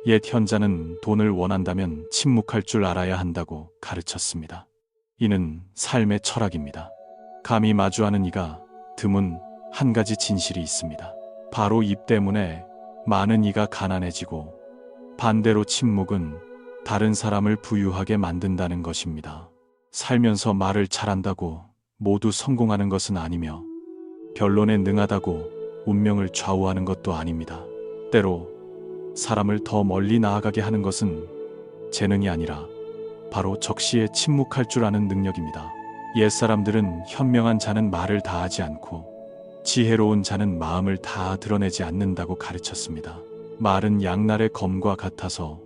옛 현자는 돈을 원한다면 침묵할 줄 알아야 한다고 가르쳤습니다. 이는 삶의 철학입니다. 감히 마주하는 이가 드문 한 가지 진실이 있습니다. 바로 입 때문에 많은 이가 가난해지고 반대로 침묵은 다른 사람을 부유하게 만든다는 것입니다. 살면서 말을 잘한다고 모두 성공하는 것은 아니며 변론에 능하다고 운명을 좌우하는 것도 아닙니다. 때로 사람을 더 멀리 나아가게 하는 것은 재능이 아니라 바로 적시에 침묵할 줄 아는 능력입니다. 옛사람들은 현명한 자는 말을 다 하지 않고 지혜로운 자는 마음을 다 드러내지 않는다고 가르쳤습니다. 말은 양날의 검과 같아서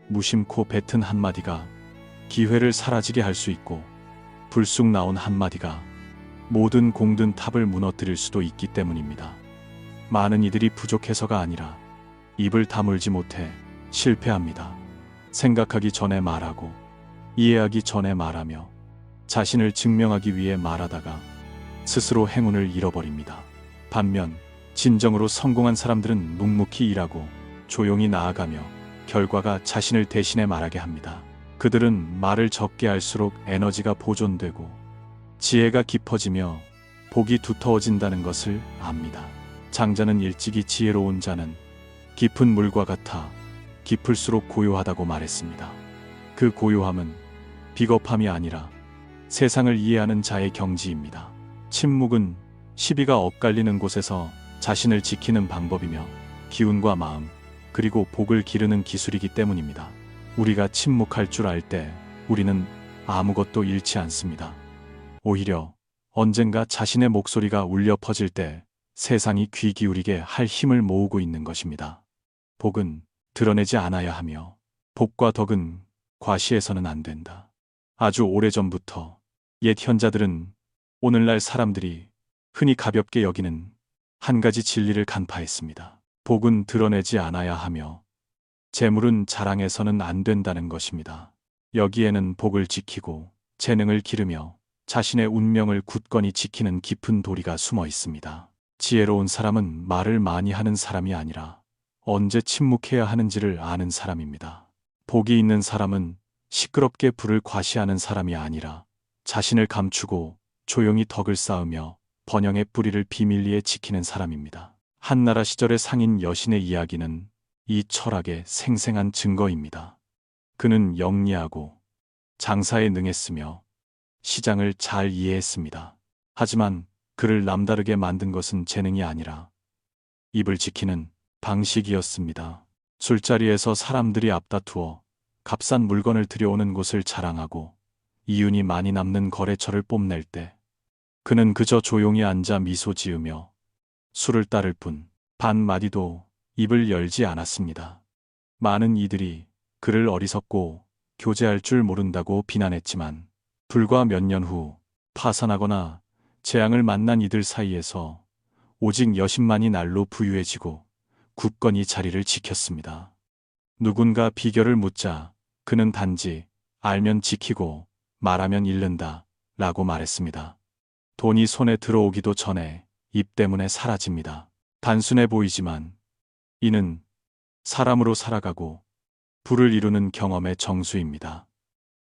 무심코 뱉은 한마디가 기회를 사라지게 할 수 있고 불쑥 나온 한마디가 모든 공든 탑을 무너뜨릴 수도 있기 때문입니다. 많은 이들이 부족해서가 아니라 입을 다물지 못해 실패합니다. 생각하기 전에 말하고 이해하기 전에 말하며 자신을 증명하기 위해 말하다가 스스로 행운을 잃어버립니다. 반면 진정으로 성공한 사람들은 묵묵히 일하고 조용히 나아가며 결과가 자신을 대신해 말하게 합니다. 그들은 말을 적게 할수록 에너지가 보존되고 지혜가 깊어지며 복이 두터워진다는 것을 압니다. 장자는 일찍이 지혜로운 자는 깊은 물과 같아 깊을수록 고요하다고 말했습니다. 그 고요함은 비겁함이 아니라 세상을 이해하는 자의 경지입니다. 침묵은 시비가 엇갈리는 곳에서 자신을 지키는 방법이며 기운과 마음 그리고 복을 기르는 기술이기 때문입니다. 우리가 침묵할 줄 알 때 우리는 아무것도 잃지 않습니다. 오히려 언젠가 자신의 목소리가 울려 퍼질 때 세상이 귀 기울이게 할 힘을 모으고 있는 것입니다. 복은 드러내지 않아야 하며 복과 덕은 과시해서는 안 된다. 아주 오래전부터 옛 현자들은 오늘날 사람들이 흔히 가볍게 여기는 한 가지 진리를 간파했습니다. 복은 드러내지 않아야 하며 재물은 자랑해서는 안 된다는 것입니다. 여기에는 복을 지키고 재능을 기르며 자신의 운명을 굳건히 지키는 깊은 도리가 숨어 있습니다. 지혜로운 사람은 말을 많이 하는 사람이 아니라 언제 침묵해야 하는지를 아는 사람입니다. 복이 있는 사람은 시끄럽게 부를 과시하는 사람이 아니라 자신을 감추고 조용히 덕을 쌓으며 번영의 뿌리를 비밀리에 지키는 사람입니다. 한나라 시절의 상인 여신의 이야기는 이 철학의 생생한 증거입니다. 그는 영리하고 장사에 능했으며 시장을 잘 이해했습니다. 하지만 그를 남다르게 만든 것은 재능이 아니라 입을 지키는 방식이었습니다. 술자리에서 사람들이 앞다투어 값싼 물건을 들여오는 곳을 자랑하고 이윤이 많이 남는 거래처를 뽐낼 때 그는 그저 조용히 앉아 미소 지으며 술을 따를 뿐 반마디도 입을 열지 않았습니다. 많은 이들이 그를 어리석고 교제할 줄 모른다고 비난했지만 불과 몇 년 후 파산하거나 재앙을 만난 이들 사이에서 오직 여신만이 날로 부유해지고 굳건히 자리를 지켰습니다. 누군가 비결을 묻자 그는 단지 알면 지키고 말하면 잃는다 라고 말했습니다. 돈이 손에 들어오기도 전에 입 때문에 사라집니다. 단순해 보이지만 이는 사람으로 살아가고 부를 이루는 경험의 정수입니다.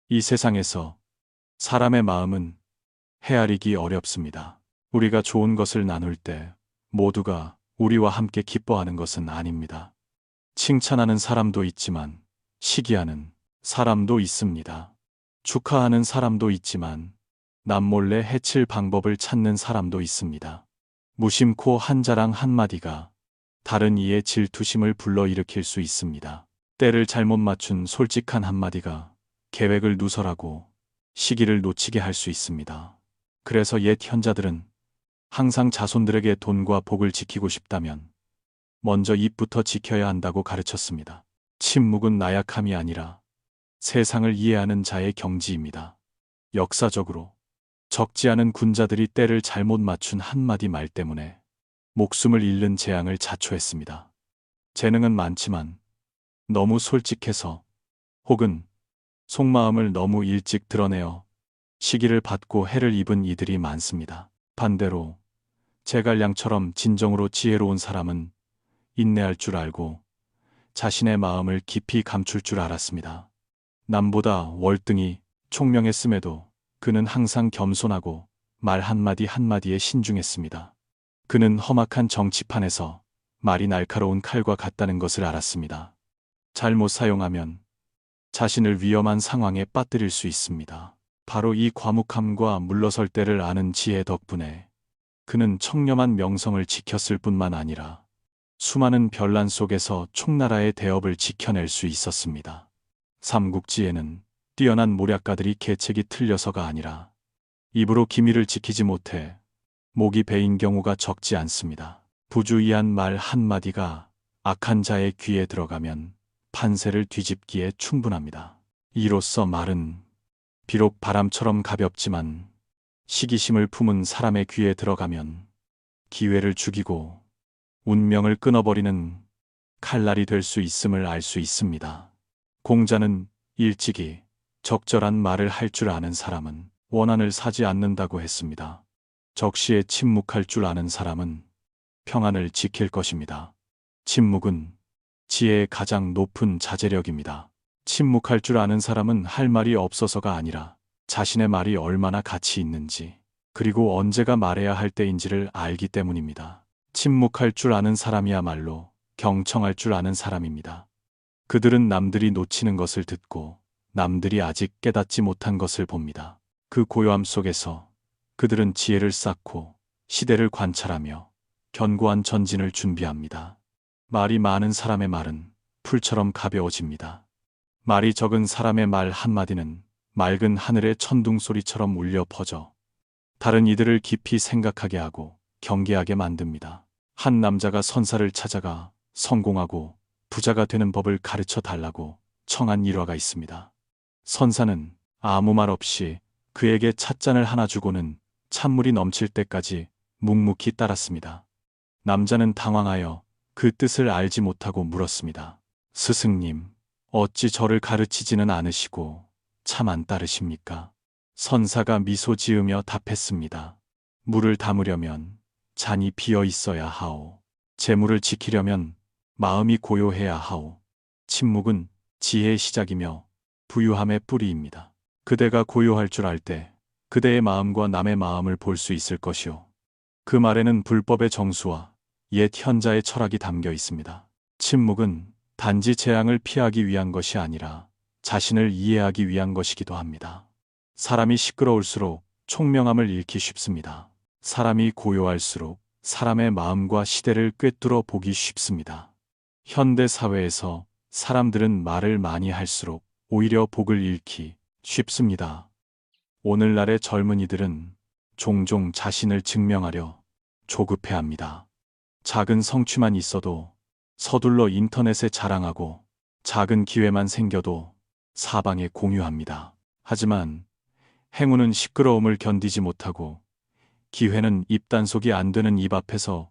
이 세상에서 사람의 마음은 헤아리기 어렵습니다. 우리가 좋은 것을 나눌 때 모두가 우리와 함께 기뻐하는 것은 아닙니다. 칭찬하는 사람도 있지만 시기하는 사람도 있습니다. 축하하는 사람도 있지만 남몰래 해칠 방법을 찾는 사람도 있습니다. 무심코 한 자랑 한마디가 다른 이의 질투심을 불러일으킬 수 있습니다. 때를 잘못 맞춘 솔직한 한마디가 계획을 누설하고 시기를 놓치게 할 수 있습니다. 그래서 옛 현자들은 항상 자손들에게 돈과 복을 지키고 싶다면 먼저 입부터 지켜야 한다고 가르쳤습니다. 침묵은 나약함이 아니라 세상을 이해하는 자의 경지입니다. 역사적으로 적지 않은 군자들이 때를 잘못 맞춘 한마디 말 때문에 목숨을 잃는 재앙을 자초했습니다. 재능은 많지만 너무 솔직해서 혹은 속마음을 너무 일찍 드러내어 시기를 받고 해를 입은 이들이 많습니다. 반대로 제갈량처럼 진정으로 지혜로운 사람은 인내할 줄 알고 자신의 마음을 깊이 감출 줄 알았습니다. 남보다 월등히 총명했음에도 그는 항상 겸손하고 말 한마디 한마디에 신중했습니다. 그는 험악한 정치판에서 말이 날카로운 칼과 같다는 것을 알았습니다. 잘못 사용하면 자신을 위험한 상황에 빠뜨릴 수 있습니다. 바로 이 과묵함과 물러설 때를 아는 지혜 덕분에 그는 청렴한 명성을 지켰을 뿐만 아니라 수많은 변란 속에서 총나라의 대업을 지켜낼 수 있었습니다. 삼국지에는 뛰어난 모략가들이 계책이 틀려서가 아니라 입으로 기밀을 지키지 못해 목이 베인 경우가 적지 않습니다. 부주의한 말 한마디가 악한 자의 귀에 들어가면 판세를 뒤집기에 충분합니다. 이로써 말은 비록 바람처럼 가볍지만 시기심을 품은 사람의 귀에 들어가면 기회를 죽이고 운명을 끊어버리는 칼날이 될 수 있음을 알 수 있습니다. 공자는 일찍이 적절한 말을 할 줄 아는 사람은 원한을 사지 않는다고 했습니다. 적시에 침묵할 줄 아는 사람은 평안을 지킬 것입니다. 침묵은 지혜의 가장 높은 자제력입니다. 침묵할 줄 아는 사람은 할 말이 없어서가 아니라 자신의 말이 얼마나 가치 있는지 그리고 언제가 말해야 할 때인지를 알기 때문입니다. 침묵할 줄 아는 사람이야말로 경청할 줄 아는 사람입니다. 그들은 남들이 놓치는 것을 듣고 남들이 아직 깨닫지 못한 것을 봅니다. 그 고요함 속에서 그들은 지혜를 쌓고 시대를 관찰하며 견고한 전진을 준비합니다. 말이 많은 사람의 말은 풀처럼 가벼워집니다. 말이 적은 사람의 말 한마디는 맑은 하늘의 천둥 소리처럼 울려 퍼져 다른 이들을 깊이 생각하게 하고 경계하게 만듭니다. 한 남자가 선사를 찾아가 성공하고 부자가 되는 법을 가르쳐 달라고 청한 일화가 있습니다. 선사는 아무 말 없이 그에게 찻잔을 하나 주고는 찬물이 넘칠 때까지 묵묵히 따랐습니다. 남자는 당황하여 그 뜻을 알지 못하고 물었습니다. 스승님, 어찌 저를 가르치지는 않으시고 참 안 따르십니까? 선사가 미소 지으며 답했습니다. 물을 담으려면 잔이 비어 있어야 하오. 재물을 지키려면 마음이 고요해야 하오. 침묵은 지혜의 시작이며 부유함의 뿌리입니다. 그대가 고요할 줄 알 때 그대의 마음과 남의 마음을 볼 수 있을 것이오. 그 말에는 불법의 정수와 옛 현자의 철학이 담겨 있습니다. 침묵은 단지 재앙을 피하기 위한 것이 아니라 자신을 이해하기 위한 것이기도 합니다. 사람이 시끄러울수록 총명함을 잃기 쉽습니다. 사람이 고요할수록 사람의 마음과 시대를 꿰뚫어 보기 쉽습니다. 현대 사회에서 사람들은 말을 많이 할수록 오히려 복을 잃기 쉽습니다. 오늘날의 젊은이들은 종종 자신을 증명하려 조급해합니다. 작은 성취만 있어도 서둘러 인터넷에 자랑하고 작은 기회만 생겨도 사방에 공유합니다. 하지만 행운은 시끄러움을 견디지 못하고 기회는 입단속이 안 되는 입 앞에서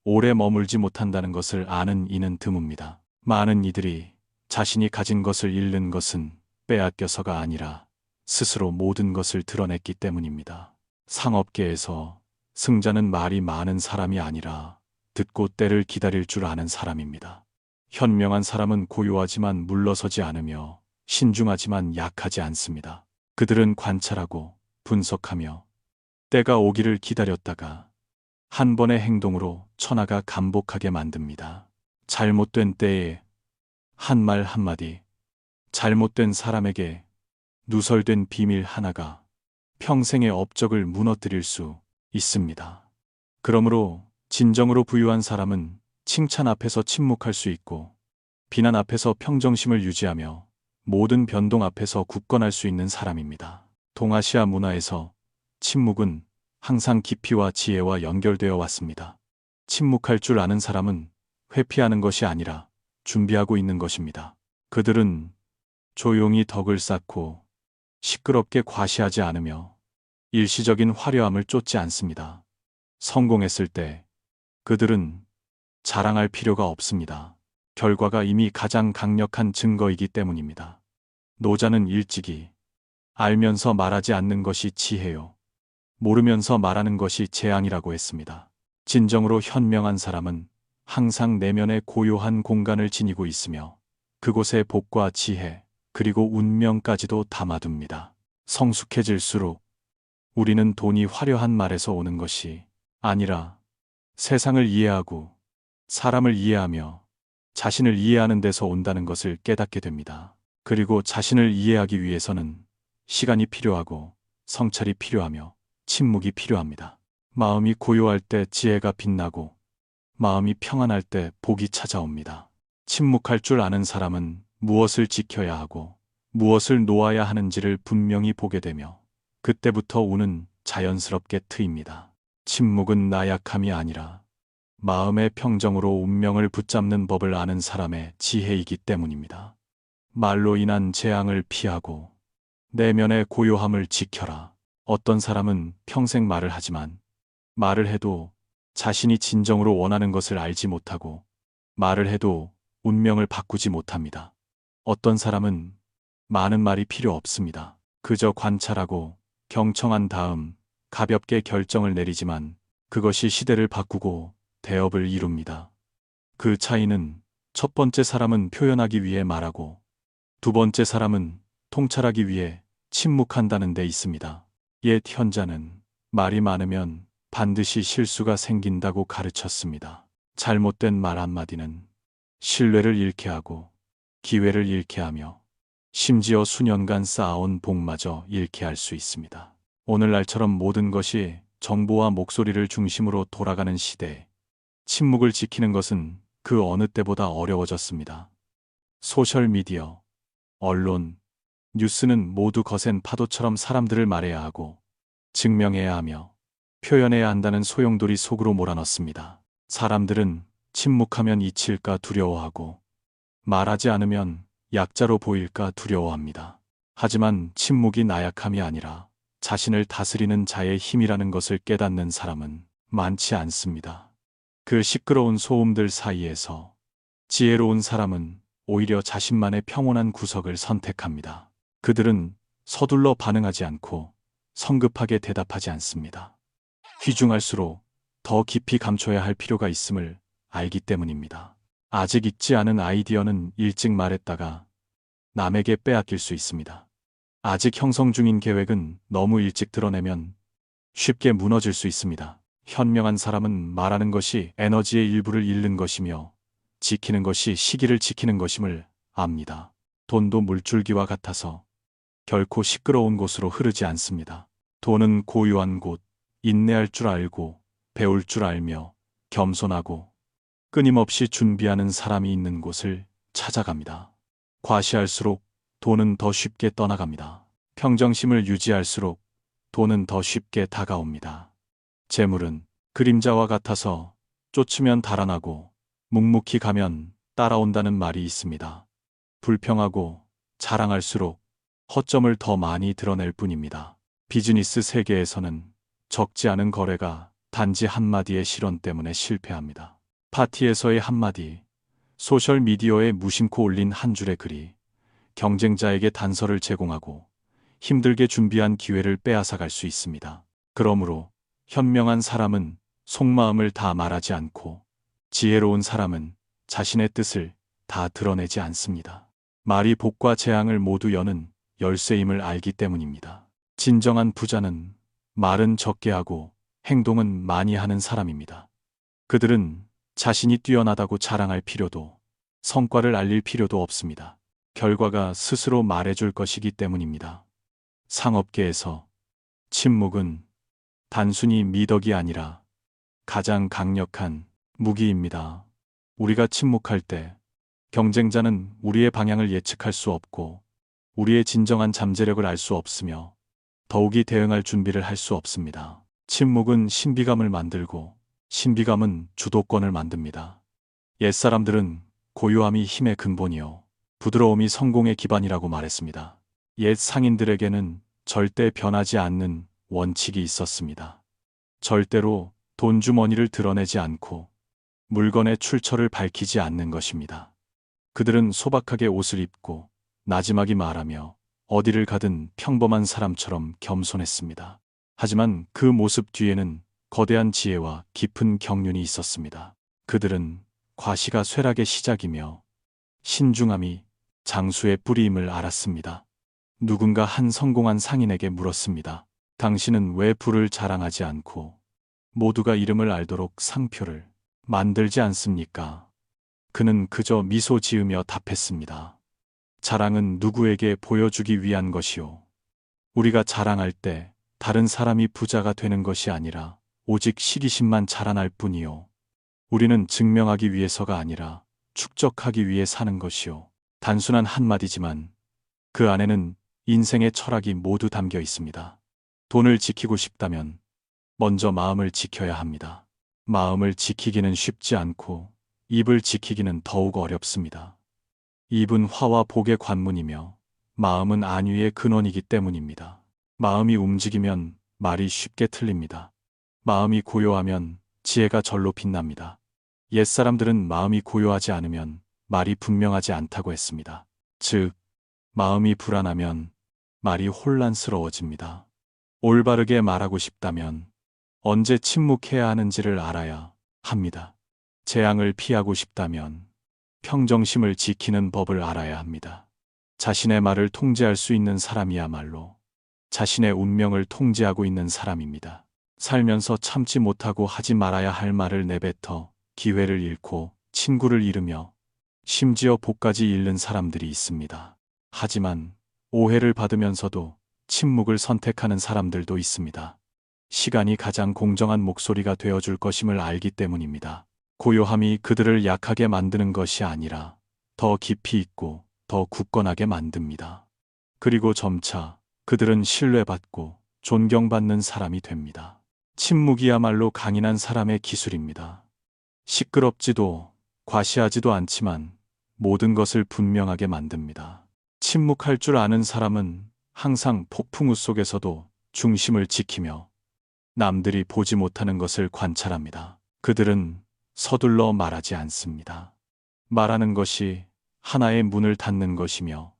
오래 머물지 못한다는 것을 아는 이는 드뭅니다. 많은 이들이 자신이 가진 것을 잃는 것은 빼앗겨서가 아니라 스스로 모든 것을 드러냈기 때문입니다. 상업계에서 승자는 말이 많은 사람이 아니라 듣고 때를 기다릴 줄 아는 사람입니다. 현명한 사람은 고요하지만 물러서지 않으며 신중하지만 약하지 않습니다. 그들은 관찰하고 분석하며 때가 오기를 기다렸다가 한 번의 행동으로 천하가 감복하게 만듭니다. 잘못된 때에 한 말 한마디, 잘못된 사람에게 누설된 비밀 하나가 평생의 업적을 무너뜨릴 수 있습니다. 그러므로 진정으로 부유한 사람은 칭찬 앞에서 침묵할 수 있고 비난 앞에서 평정심을 유지하며 모든 변동 앞에서 굳건할 수 있는 사람입니다. 동아시아 문화에서 침묵은 항상 깊이와 지혜와 연결되어 왔습니다. 침묵할 줄 아는 사람은 회피하는 것이 아니라 준비하고 있는 것입니다. 그들은 조용히 덕을 쌓고 시끄럽게 과시하지 않으며 일시적인 화려함을 쫓지 않습니다. 성공했을 때 그들은 자랑할 필요가 없습니다. 결과가 이미 가장 강력한 증거이기 때문입니다. 노자는 일찍이 알면서 말하지 않는 것이 지혜요, 모르면서 말하는 것이 재앙이라고 했습니다. 진정으로 현명한 사람은 항상 내면의 고요한 공간을 지니고 있으며 그곳에 복과 지혜, 그리고 운명까지도 담아둡니다. 성숙해질수록 우리는 돈이 화려한 말에서 오는 것이 아니라 세상을 이해하고 사람을 이해하며 자신을 이해하는 데서 온다는 것을 깨닫게 됩니다. 그리고 자신을 이해하기 위해서는 시간이 필요하고 성찰이 필요하며 침묵이 필요합니다. 마음이 고요할 때 지혜가 빛나고 마음이 평안할 때 복이 찾아옵니다. 침묵할 줄 아는 사람은 무엇을 지켜야 하고 무엇을 놓아야 하는지를 분명히 보게 되며 그때부터 운은 자연스럽게 트입니다. 침묵은 나약함이 아니라 마음의 평정으로 운명을 붙잡는 법을 아는 사람의 지혜이기 때문입니다. 말로 인한 재앙을 피하고 내면의 고요함을 지켜라. 어떤 사람은 평생 말을 하지만 말을 해도 자신이 진정으로 원하는 것을 알지 못하고 말을 해도 운명을 바꾸지 못합니다. 어떤 사람은 많은 말이 필요 없습니다. 그저 관찰하고 경청한 다음 가볍게 결정을 내리지만 그것이 시대를 바꾸고 대업을 이룹니다. 그 차이는 첫 번째 사람은 표현하기 위해 말하고 두 번째 사람은 통찰하기 위해 침묵한다는 데 있습니다. 옛 현자는 말이 많으면 반드시 실수가 생긴다고 가르쳤습니다. 잘못된 말 한마디는 신뢰를 잃게 하고 기회를 잃게 하며 심지어 수년간 쌓아온 복마저 잃게 할 수 있습니다. 오늘날처럼 모든 것이 정보와 목소리를 중심으로 돌아가는 시대에 침묵을 지키는 것은 그 어느 때보다 어려워졌습니다. 소셜미디어, 언론, 뉴스는 모두 거센 파도처럼 사람들을 말해야 하고 증명해야 하며 표현해야 한다는 소용돌이 속으로 몰아넣습니다. 사람들은 침묵하면 잊힐까 두려워하고 말하지 않으면 약자로 보일까 두려워합니다. 하지만 침묵이 나약함이 아니라 자신을 다스리는 자의 힘이라는 것을 깨닫는 사람은 많지 않습니다. 그 시끄러운 소음들 사이에서 지혜로운 사람은 오히려 자신만의 평온한 구석을 선택합니다. 그들은 서둘러 반응하지 않고 성급하게 대답하지 않습니다. 귀중할수록 더 깊이 감춰야 할 필요가 있음을 알기 때문입니다. 아직 익지 않은 아이디어는 일찍 말했다가 남에게 빼앗길 수 있습니다. 아직 형성 중인 계획은 너무 일찍 드러내면 쉽게 무너질 수 있습니다. 현명한 사람은 말하는 것이 에너지의 일부를 잃는 것이며 지키는 것이 시기를 지키는 것임을 압니다. 돈도 물줄기와 같아서 결코 시끄러운 곳으로 흐르지 않습니다. 돈은 고요한 곳, 인내할 줄 알고 배울 줄 알며 겸손하고 끊임없이 준비하는 사람이 있는 곳을 찾아갑니다. 과시할수록 돈은 더 쉽게 떠나갑니다. 평정심을 유지할수록 돈은 더 쉽게 다가옵니다. 재물은 그림자와 같아서 쫓으면 달아나고 묵묵히 가면 따라온다는 말이 있습니다. 불평하고 자랑할수록 허점을 더 많이 드러낼 뿐입니다. 비즈니스 세계에서는 적지 않은 거래가 단지 한마디의 실언 때문에 실패합니다. 파티에서의 한마디, 소셜미디어에 무심코 올린 한 줄의 글이 경쟁자에게 단서를 제공하고 힘들게 준비한 기회를 빼앗아갈 수 있습니다. 그러므로 현명한 사람은 속마음을 다 말하지 않고 지혜로운 사람은 자신의 뜻을 다 드러내지 않습니다. 말이 복과 재앙을 모두 여는 열쇠임을 알기 때문입니다. 진정한 부자는 말은 적게 하고 행동은 많이 하는 사람입니다. 그들은 자신이 뛰어나다고 자랑할 필요도 성과를 알릴 필요도 없습니다. 결과가 스스로 말해줄 것이기 때문입니다. 상업계에서 침묵은 단순히 미덕이 아니라 가장 강력한 무기입니다. 우리가 침묵할 때 경쟁자는 우리의 방향을 예측할 수 없고 우리의 진정한 잠재력을 알 수 없으며 더욱이 대응할 준비를 할 수 없습니다. 침묵은 신비감을 만들고 신비감은 주도권을 만듭니다. 옛사람들은 고요함이 힘의 근본이요 부드러움이 성공의 기반이라고 말했습니다. 옛 상인들에게는 절대 변하지 않는 원칙이 있었습니다. 절대로 돈주머니를 드러내지 않고 물건의 출처를 밝히지 않는 것입니다. 그들은 소박하게 옷을 입고 나지막이 말하며 어디를 가든 평범한 사람처럼 겸손했습니다. 하지만 그 모습 뒤에는 거대한 지혜와 깊은 경륜이 있었습니다. 그들은 과시가 쇠락의 시작이며 신중함이 장수의 뿌리임을 알았습니다. 누군가 한 성공한 상인에게 물었습니다. 당신은 왜 부를 자랑하지 않고 모두가 이름을 알도록 상표를 만들지 않습니까? 그는 그저 미소 지으며 답했습니다. 자랑은 누구에게 보여주기 위한 것이요. 우리가 자랑할 때 다른 사람이 부자가 되는 것이 아니라 오직 시기심만 자라날 뿐이요. 우리는 증명하기 위해서가 아니라 축적하기 위해 사는 것이요. 단순한 한마디지만 그 안에는 인생의 철학이 모두 담겨 있습니다. 돈을 지키고 싶다면 먼저 마음을 지켜야 합니다. 마음을 지키기는 쉽지 않고 입을 지키기는 더욱 어렵습니다. 입은 화와 복의 관문이며 마음은 안위의 근원이기 때문입니다. 마음이 움직이면 말이 쉽게 틀립니다. 마음이 고요하면 지혜가 절로 빛납니다. 옛사람들은 마음이 고요하지 않으면 말이 분명하지 않다고 했습니다. 즉, 마음이 불안하면 말이 혼란스러워집니다. 올바르게 말하고 싶다면 언제 침묵해야 하는지를 알아야 합니다. 재앙을 피하고 싶다면 평정심을 지키는 법을 알아야 합니다. 자신의 말을 통제할 수 있는 사람이야말로 자신의 운명을 통제하고 있는 사람입니다. 살면서 참지 못하고 하지 말아야 할 말을 내뱉어 기회를 잃고 친구를 잃으며 심지어 복까지 잃는 사람들이 있습니다. 하지만 오해를 받으면서도 침묵을 선택하는 사람들도 있습니다. 시간이 가장 공정한 목소리가 되어줄 것임을 알기 때문입니다. 고요함이 그들을 약하게 만드는 것이 아니라 더 깊이 있고 더 굳건하게 만듭니다. 그리고 점차 그들은 신뢰받고 존경받는 사람이 됩니다. 침묵이야말로 강인한 사람의 기술입니다. 시끄럽지도 과시하지도 않지만 모든 것을 분명하게 만듭니다. 침묵할 줄 아는 사람은 항상 폭풍우 속에서도 중심을 지키며 남들이 보지 못하는 것을 관찰합니다. 그들은 서둘러 말하지 않습니다. 말하는 것이 하나의 문을 닫는 것이며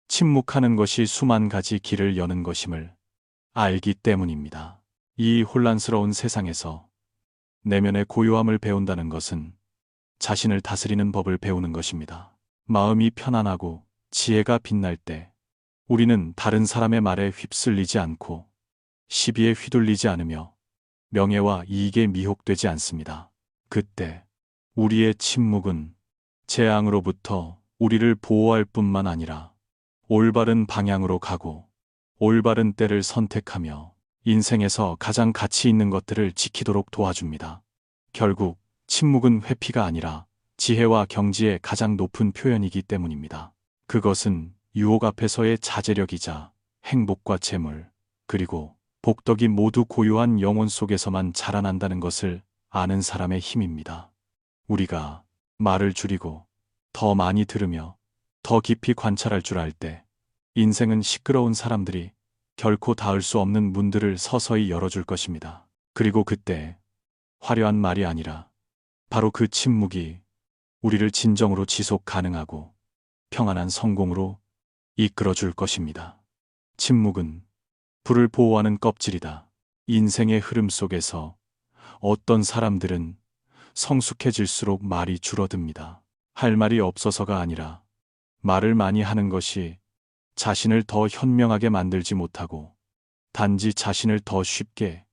침묵하는 것이 수만 가지 길을 여는 것임을 알기 때문입니다. 이 혼란스러운 세상에서 내면의 고요함을 배운다는 것은 자신을 다스리는 법을 배우는 것입니다. 마음이 편안하고 지혜가 빛날 때 우리는 다른 사람의 말에 휩쓸리지 않고 시비에 휘둘리지 않으며 명예와 이익에 미혹되지 않습니다. 그때 우리의 침묵은 재앙으로부터 우리를 보호할 뿐만 아니라 올바른 방향으로 가고 올바른 때를 선택하며 인생에서 가장 가치 있는 것들을 지키도록 도와줍니다. 결국 침묵은 회피가 아니라 지혜와 경지의 가장 높은 표현이기 때문입니다. 그것은 유혹 앞에서의 자제력이자 행복과 재물, 그리고 복덕이 모두 고요한 영혼 속에서만 자라난다는 것을 아는 사람의 힘입니다. 우리가 말을 줄이고 더 많이 들으며 더 깊이 관찰할 줄 알 때 인생은 시끄러운 사람들이 결코 닿을 수 없는 문들을 서서히 열어줄 것입니다. 그리고 그때 화려한 말이 아니라 바로 그 침묵이 우리를 진정으로 지속 가능하고 평안한 성공으로 이끌어줄 것입니다. 침묵은 불을 보호하는 껍질이다. 인생의 흐름 속에서 어떤 사람들은 성숙해질수록 말이 줄어듭니다. 할 말이 없어서가 아니라 말을 많이 하는 것이 자신을 더 현명하게 만들지 못하고 단지 자신을 더 쉽게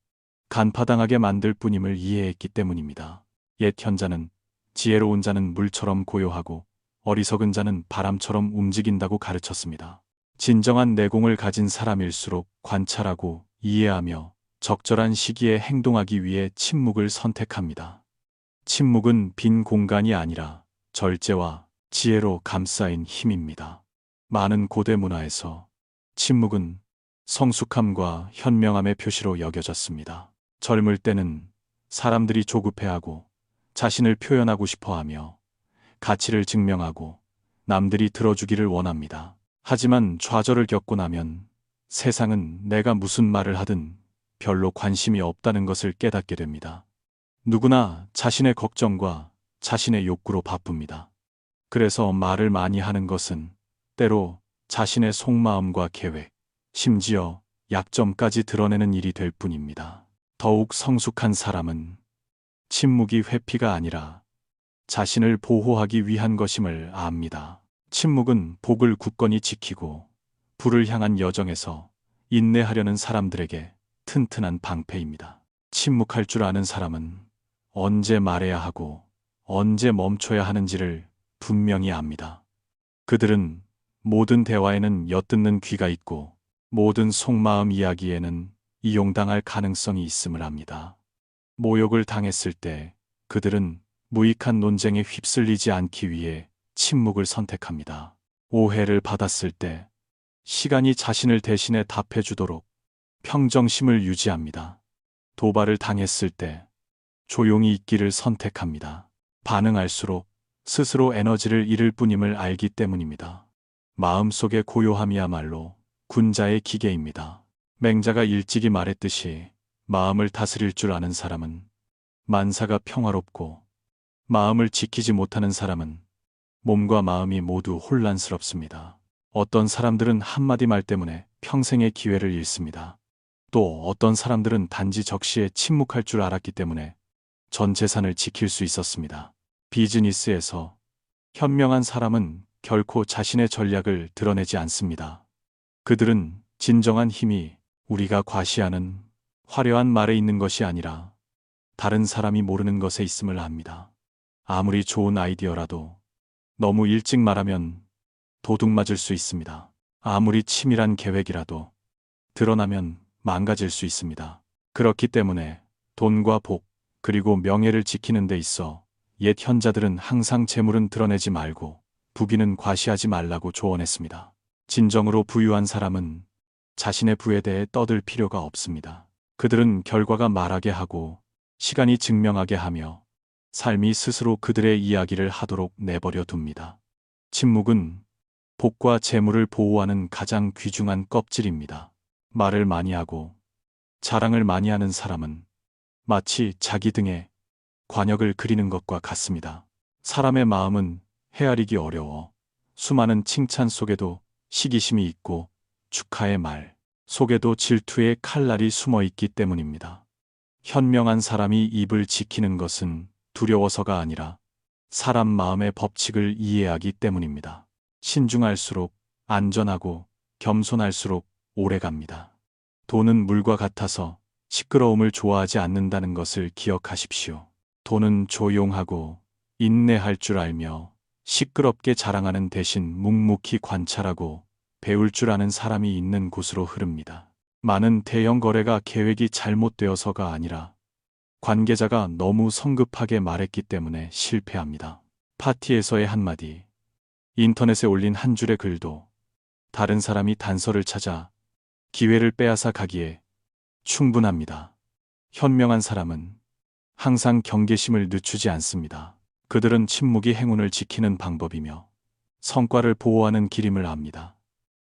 간파당하게 만들 뿐임을 이해했기 때문입니다. 옛 현자는 지혜로운 자는 물처럼 고요하고 어리석은 자는 바람처럼 움직인다고 가르쳤습니다. 진정한 내공을 가진 사람일수록 관찰하고 이해하며 적절한 시기에 행동하기 위해 침묵을 선택합니다. 침묵은 빈 공간이 아니라 절제와 지혜로 감싸인 힘입니다. 많은 고대 문화에서 침묵은 성숙함과 현명함의 표시로 여겨졌습니다. 젊을 때는 사람들이 조급해하고 자신을 표현하고 싶어하며 가치를 증명하고 남들이 들어주기를 원합니다. 하지만 좌절을 겪고 나면 세상은 내가 무슨 말을 하든 별로 관심이 없다는 것을 깨닫게 됩니다. 누구나 자신의 걱정과 자신의 욕구로 바쁩니다. 그래서 말을 많이 하는 것은 때로 자신의 속마음과 계획, 심지어 약점까지 드러내는 일이 될 뿐입니다. 더욱 성숙한 사람은 침묵이 회피가 아니라 자신을 보호하기 위한 것임을 압니다. 침묵은 복을 굳건히 지키고 불을 향한 여정에서 인내하려는 사람들에게 튼튼한 방패입니다. 침묵할 줄 아는 사람은 언제 말해야 하고 언제 멈춰야 하는지를 분명히 압니다. 그들은 모든 대화에는 엿듣는 귀가 있고 모든 속마음 이야기에는 이용당할 가능성이 있음을 압니다. 모욕을 당했을 때 그들은 무익한 논쟁에 휩쓸리지 않기 위해 침묵을 선택합니다. 오해를 받았을 때 시간이 자신을 대신해 답해주도록 평정심을 유지합니다. 도발을 당했을 때 조용히 있기를 선택합니다. 반응할수록 스스로 에너지를 잃을 뿐임을 알기 때문입니다. 마음속의 고요함이야말로 군자의 기계입니다. 맹자가 일찍이 말했듯이 마음을 다스릴 줄 아는 사람은 만사가 평화롭고 마음을 지키지 못하는 사람은 몸과 마음이 모두 혼란스럽습니다. 어떤 사람들은 한마디 말 때문에 평생의 기회를 잃습니다. 또 어떤 사람들은 단지 적시에 침묵할 줄 알았기 때문에 전 재산을 지킬 수 있었습니다. 비즈니스에서 현명한 사람은 결코 자신의 전략을 드러내지 않습니다. 그들은 진정한 힘이 우리가 과시하는 화려한 말에 있는 것이 아니라 다른 사람이 모르는 것에 있음을 압니다. 아무리 좋은 아이디어라도 너무 일찍 말하면 도둑 맞을 수 있습니다. 아무리 치밀한 계획이라도 드러나면 망가질 수 있습니다. 그렇기 때문에 돈과 복, 그리고 명예를 지키는 데 있어 옛 현자들은 항상 재물은 드러내지 말고 부귀는 과시하지 말라고 조언했습니다. 진정으로 부유한 사람은 자신의 부에 대해 떠들 필요가 없습니다. 그들은 결과가 말하게 하고 시간이 증명하게 하며 삶이 스스로 그들의 이야기를 하도록 내버려 둡니다. 침묵은 복과 재물을 보호하는 가장 귀중한 껍질입니다. 말을 많이 하고 자랑을 많이 하는 사람은 마치 자기 등에 관역을 그리는 것과 같습니다. 사람의 마음은 헤아리기 어려워 수많은 칭찬 속에도 시기심이 있고 축하의 말 속에도 질투의 칼날이 숨어 있기 때문입니다. 현명한 사람이 입을 지키는 것은 두려워서가 아니라 사람 마음의 법칙을 이해하기 때문입니다. 신중할수록 안전하고 겸손할수록 오래갑니다. 돈은 물과 같아서 시끄러움을 좋아하지 않는다는 것을 기억하십시오. 돈은 조용하고 인내할 줄 알며 시끄럽게 자랑하는 대신 묵묵히 관찰하고 배울 줄 아는 사람이 있는 곳으로 흐릅니다. 많은 대형 거래가 계획이 잘못되어서가 아니라 관계자가 너무 성급하게 말했기 때문에 실패합니다. 파티에서의 한마디, 인터넷에 올린 한 줄의 글도 다른 사람이 단서를 찾아 기회를 빼앗아 가기에 충분합니다. 현명한 사람은 항상 경계심을 늦추지 않습니다. 그들은 침묵이 행운을 지키는 방법이며 성과를 보호하는 길임을 압니다.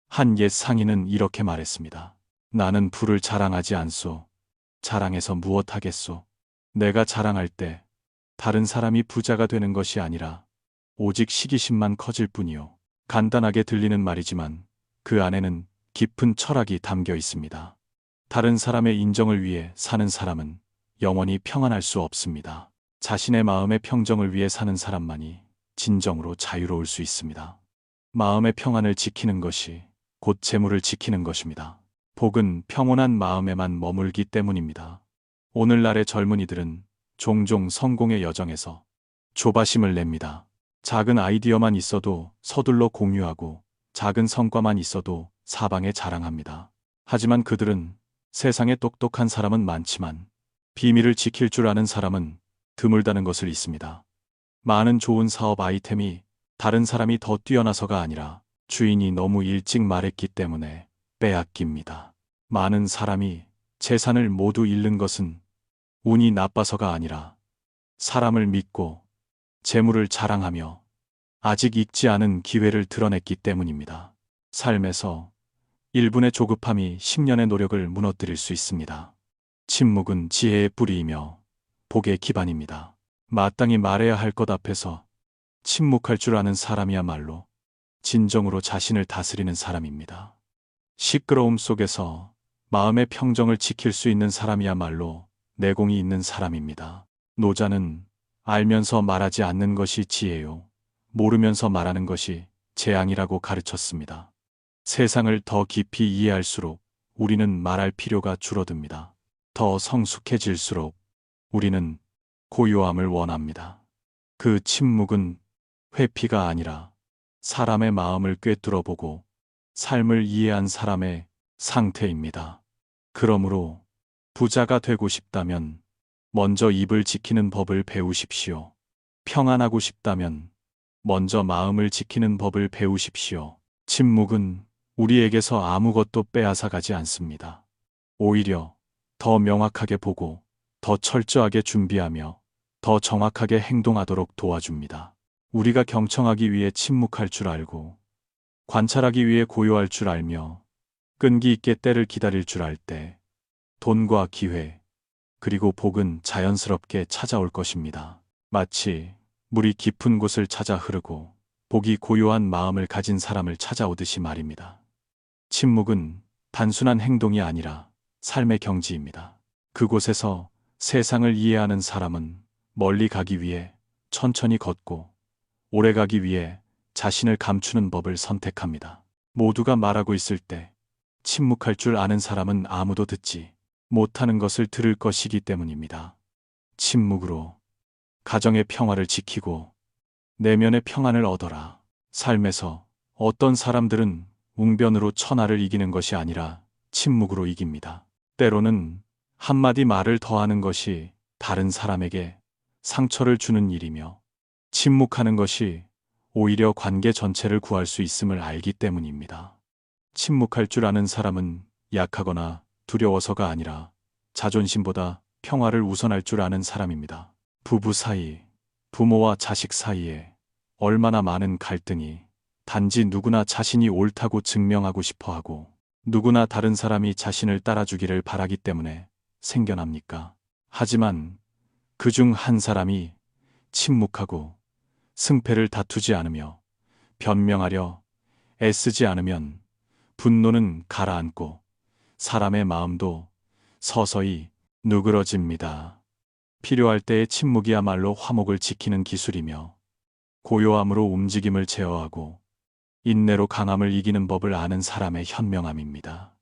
한 옛 상인은 이렇게 말했습니다. 나는 부를 자랑하지 않소. 자랑해서 무엇 하겠소. 내가 자랑할 때 다른 사람이 부자가 되는 것이 아니라 오직 시기심만 커질 뿐이요. 간단하게 들리는 말이지만 그 안에는 깊은 철학이 담겨 있습니다. 다른 사람의 인정을 위해 사는 사람은 영원히 평안할 수 없습니다. 자신의 마음의 평정을 위해 사는 사람만이 진정으로 자유로울 수 있습니다. 마음의 평안을 지키는 것이 곧 재물을 지키는 것입니다. 복은 평온한 마음에만 머물기 때문입니다. 오늘날의 젊은이들은 종종 성공의 여정에서 조바심을 냅니다. 작은 아이디어만 있어도 서둘러 공유하고 작은 성과만 있어도 사방에 자랑합니다. 하지만 그들은 세상에 똑똑한 사람은 많지만 비밀을 지킬 줄 아는 사람은 드물다는 것을 잊습니다. 많은 좋은 사업 아이템이 다른 사람이 더 뛰어나서가 아니라 주인이 너무 일찍 말했기 때문에 빼앗깁니다. 많은 사람이 재산을 모두 잃는 것은 운이 나빠서가 아니라 사람을 믿고 재물을 자랑하며 아직 익지 않은 기회를 드러냈기 때문입니다. 삶에서 1분의 조급함이 10년의 노력을 무너뜨릴 수 있습니다. 침묵은 지혜의 뿌리이며 복의 기반입니다. 마땅히 말해야 할 것 앞에서 침묵할 줄 아는 사람이야말로 진정으로 자신을 다스리는 사람입니다. 시끄러움 속에서 마음의 평정을 지킬 수 있는 사람이야말로 내공이 있는 사람입니다. 노자는 알면서 말하지 않는 것이 지혜요. 모르면서 말하는 것이 재앙이라고 가르쳤습니다. 세상을 더 깊이 이해할수록 우리는 말할 필요가 줄어듭니다. 더 성숙해질수록 우리는 고요함을 원합니다. 그 침묵은 회피가 아니라 사람의 마음을 꿰뚫어보고 삶을 이해한 사람의 상태입니다. 그러므로 부자가 되고 싶다면 먼저 입을 지키는 법을 배우십시오. 평안하고 싶다면 먼저 마음을 지키는 법을 배우십시오. 침묵은 우리에게서 아무것도 빼앗아 가지 않습니다. 오히려 더 명확하게 보고 더 철저하게 준비하며 더 정확하게 행동하도록 도와줍니다. 우리가 경청하기 위해 침묵할 줄 알고 관찰하기 위해 고요할 줄 알며 끈기 있게 때를 기다릴 줄 알 때 돈과 기회 그리고 복은 자연스럽게 찾아올 것입니다. 마치 물이 깊은 곳을 찾아 흐르고 복이 고요한 마음을 가진 사람을 찾아오듯이 말입니다. 침묵은 단순한 행동이 아니라 삶의 경지입니다. 그곳에서 세상을 이해하는 사람은 멀리 가기 위해 천천히 걷고 오래 가기 위해 자신을 감추는 법을 선택합니다. 모두가 말하고 있을 때 침묵할 줄 아는 사람은 아무도 듣지 못하는 것을 들을 것이기 때문입니다. 침묵으로 가정의 평화를 지키고 내면의 평안을 얻어라. 삶에서 어떤 사람들은 웅변으로 천하를 이기는 것이 아니라 침묵으로 이깁니다. 때로는 한마디 말을 더하는 것이 다른 사람에게 상처를 주는 일이며 침묵하는 것이 오히려 관계 전체를 구할 수 있음을 알기 때문입니다. 침묵할 줄 아는 사람은 약하거나 두려워서가 아니라 자존심보다 평화를 우선할 줄 아는 사람입니다. 부부 사이, 부모와 자식 사이에 얼마나 많은 갈등이 단지 누구나 자신이 옳다고 증명하고 싶어 하고 누구나 다른 사람이 자신을 따라주기를 바라기 때문에 생겨납니까? 하지만 그중 한 사람이 침묵하고 승패를 다투지 않으며 변명하려 애쓰지 않으면 분노는 가라앉고 사람의 마음도 서서히 누그러집니다. 필요할 때의 침묵이야말로 화목을 지키는 기술이며 고요함으로 움직임을 제어하고 인내로 강함을 이기는 법을 아는 사람의 현명함입니다.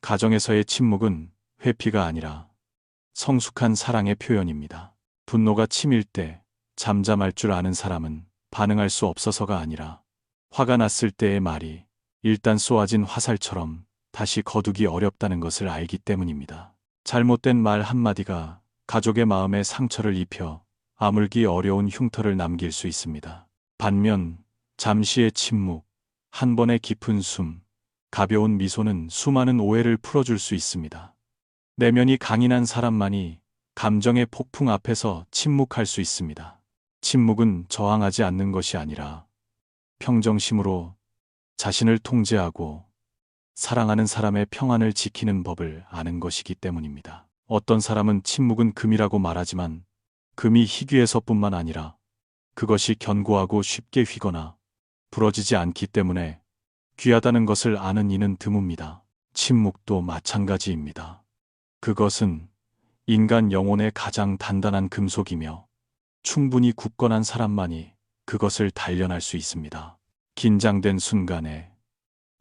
가정에서의 침묵은 회피가 아니라 성숙한 사랑의 표현입니다. 분노가 치밀 때 잠잠할 줄 아는 사람은 반응할 수 없어서가 아니라 화가 났을 때의 말이 일단 쏘아진 화살처럼 다시 거두기 어렵다는 것을 알기 때문입니다. 잘못된 말 한마디가 가족의 마음에 상처를 입혀 아물기 어려운 흉터를 남길 수 있습니다. 반면 잠시의 침묵, 한 번의 깊은 숨, 가벼운 미소는 수많은 오해를 풀어줄 수 있습니다. 내면이 강인한 사람만이 감정의 폭풍 앞에서 침묵할 수 있습니다. 침묵은 저항하지 않는 것이 아니라 평정심으로 자신을 통제하고 사랑하는 사람의 평안을 지키는 법을 아는 것이기 때문입니다. 어떤 사람은 침묵은 금이라고 말하지만 금이 희귀해서뿐만 아니라 그것이 견고하고 쉽게 휘거나 부러지지 않기 때문에 귀하다는 것을 아는 이는 드뭅니다. 침묵도 마찬가지입니다. 그것은 인간 영혼의 가장 단단한 금속이며 충분히 굳건한 사람만이 그것을 단련할 수 있습니다. 긴장된 순간에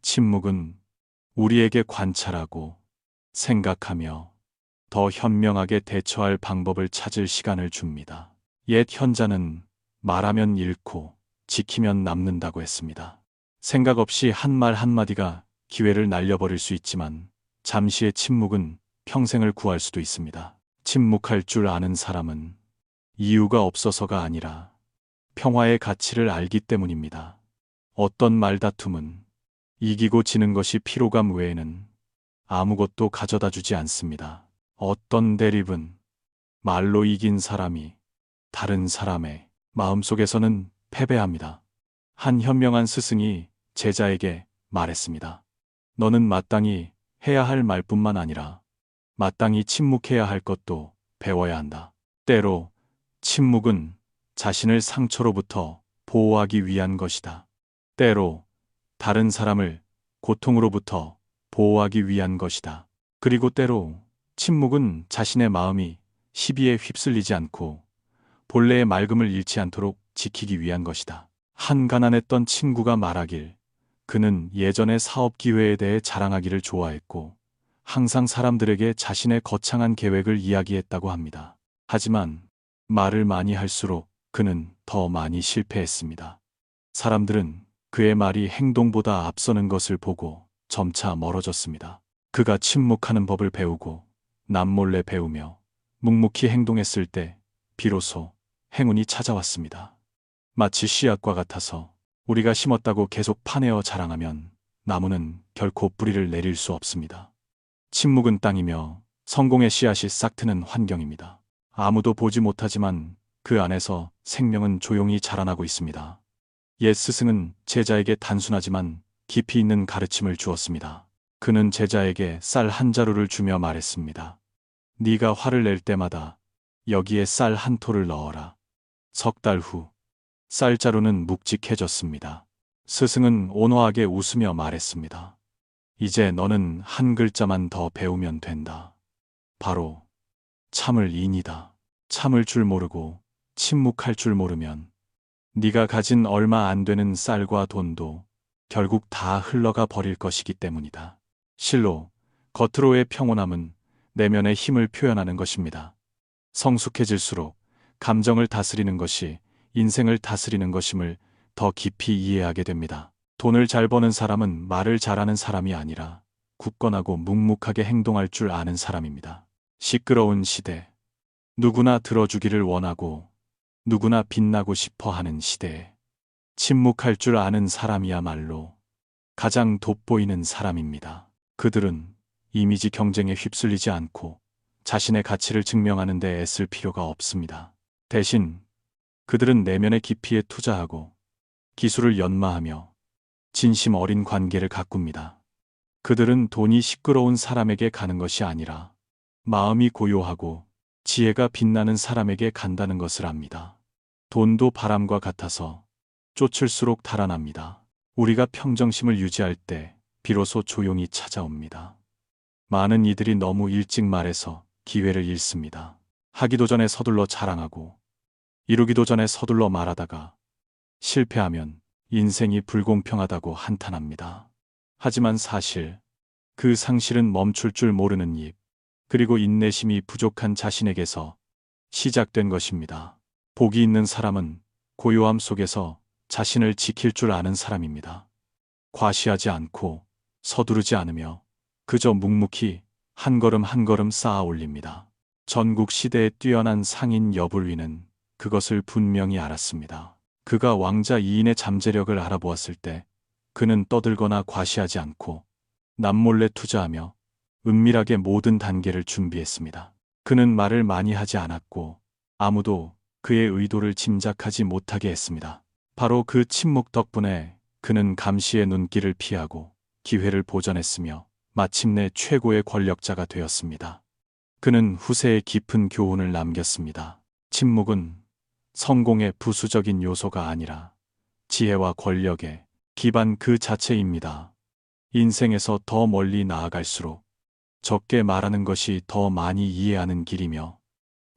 침묵은 우리에게 관찰하고 생각하며 더 현명하게 대처할 방법을 찾을 시간을 줍니다. 옛 현자는 말하면 잃고 지키면 남는다고 했습니다. 생각 없이 한 말 한마디가 기회를 날려버릴 수 있지만 잠시의 침묵은 평생을 구할 수도 있습니다. 침묵할 줄 아는 사람은 이유가 없어서가 아니라 평화의 가치를 알기 때문입니다. 어떤 말다툼은 이기고 지는 것이 피로감 외에는 아무것도 가져다 주지 않습니다. 어떤 대립은 말로 이긴 사람이 다른 사람의 마음속에서는 패배합니다. 한 현명한 스승이 제자에게 말했습니다. 너는 마땅히 해야 할 말뿐만 아니라 마땅히 침묵해야 할 것도 배워야 한다. 때로 침묵은 자신을 상처로부터 보호하기 위한 것이다. 때로 다른 사람을 고통으로부터 보호하기 위한 것이다. 그리고 때로 침묵은 자신의 마음이 시비에 휩쓸리지 않고 본래의 맑음을 잃지 않도록 지키기 위한 것이다. 한 가난했던 친구가 말하길, 그는 예전의 사업 기회에 대해 자랑하기를 좋아했고 항상 사람들에게 자신의 거창한 계획을 이야기했다고 합니다. 하지만 말을 많이 할수록 그는 더 많이 실패했습니다. 사람들은 그의 말이 행동보다 앞서는 것을 보고 점차 멀어졌습니다. 그가 침묵하는 법을 배우고 남몰래 배우며 묵묵히 행동했을 때 비로소 행운이 찾아왔습니다. 마치 씨앗과 같아서 우리가 심었다고 계속 파내어 자랑하면 나무는 결코 뿌리를 내릴 수 없습니다. 침묵은 땅이며 성공의 씨앗이 싹트는 환경입니다. 아무도 보지 못하지만 그 안에서 생명은 조용히 자라나고 있습니다. 옛 스승은 제자에게 단순하지만 깊이 있는 가르침을 주었습니다. 그는 제자에게 쌀 한 자루를 주며 말했습니다. 네가 화를 낼 때마다 여기에 쌀 한 토를 넣어라. 석 달 후 쌀자루는 묵직해졌습니다. 스승은 온화하게 웃으며 말했습니다. 이제 너는 한 글자만 더 배우면 된다. 바로 참을 인이다. 참을 줄 모르고 침묵할 줄 모르면 네가 가진 얼마 안 되는 쌀과 돈도 결국 다 흘러가 버릴 것이기 때문이다. 실로 겉으로의 평온함은 내면의 힘을 표현하는 것입니다. 성숙해질수록 감정을 다스리는 것이 인생을 다스리는 것임을 더 깊이 이해하게 됩니다. 돈을 잘 버는 사람은 말을 잘하는 사람이 아니라 굳건하고 묵묵하게 행동할 줄 아는 사람입니다. 시끄러운 시대, 누구나 들어주기를 원하고 누구나 빛나고 싶어 하는 시대에 침묵할 줄 아는 사람이야말로 가장 돋보이는 사람입니다. 그들은 이미지 경쟁에 휩쓸리지 않고 자신의 가치를 증명하는 데 애쓸 필요가 없습니다. 대신 그들은 내면의 깊이에 투자하고 기술을 연마하며 진심 어린 관계를 가꿉니다. 그들은 돈이 시끄러운 사람에게 가는 것이 아니라 마음이 고요하고 지혜가 빛나는 사람에게 간다는 것을 압니다. 돈도 바람과 같아서 쫓을수록 달아납니다. 우리가 평정심을 유지할 때 비로소 조용히 찾아옵니다. 많은 이들이 너무 일찍 말해서 기회를 잃습니다. 하기도 전에 서둘러 자랑하고 이루기도 전에 서둘러 말하다가 실패하면 인생이 불공평하다고 한탄합니다. 하지만 사실 그 상실은 멈출 줄 모르는 입, 그리고 인내심이 부족한 자신에게서 시작된 것입니다. 복이 있는 사람은 고요함 속에서 자신을 지킬 줄 아는 사람입니다. 과시하지 않고 서두르지 않으며 그저 묵묵히 한 걸음 한 걸음 쌓아 올립니다. 전국 시대의 뛰어난 상인 여불위는 그것을 분명히 알았습니다. 그가 왕자 이인의 잠재력을 알아보았을 때 그는 떠들거나 과시하지 않고 남몰래 투자하며 은밀하게 모든 단계를 준비했습니다. 그는 말을 많이 하지 않았고 아무도 그의 의도를 짐작하지 못하게 했습니다. 바로 그 침묵 덕분에 그는 감시의 눈길을 피하고 기회를 보전했으며 마침내 최고의 권력자가 되었습니다. 그는 후세에 깊은 교훈을 남겼습니다. 침묵은 성공의 부수적인 요소가 아니라 지혜와 권력의 기반 그 자체입니다. 인생에서 더 멀리 나아갈수록 적게 말하는 것이 더 많이 이해하는 길이며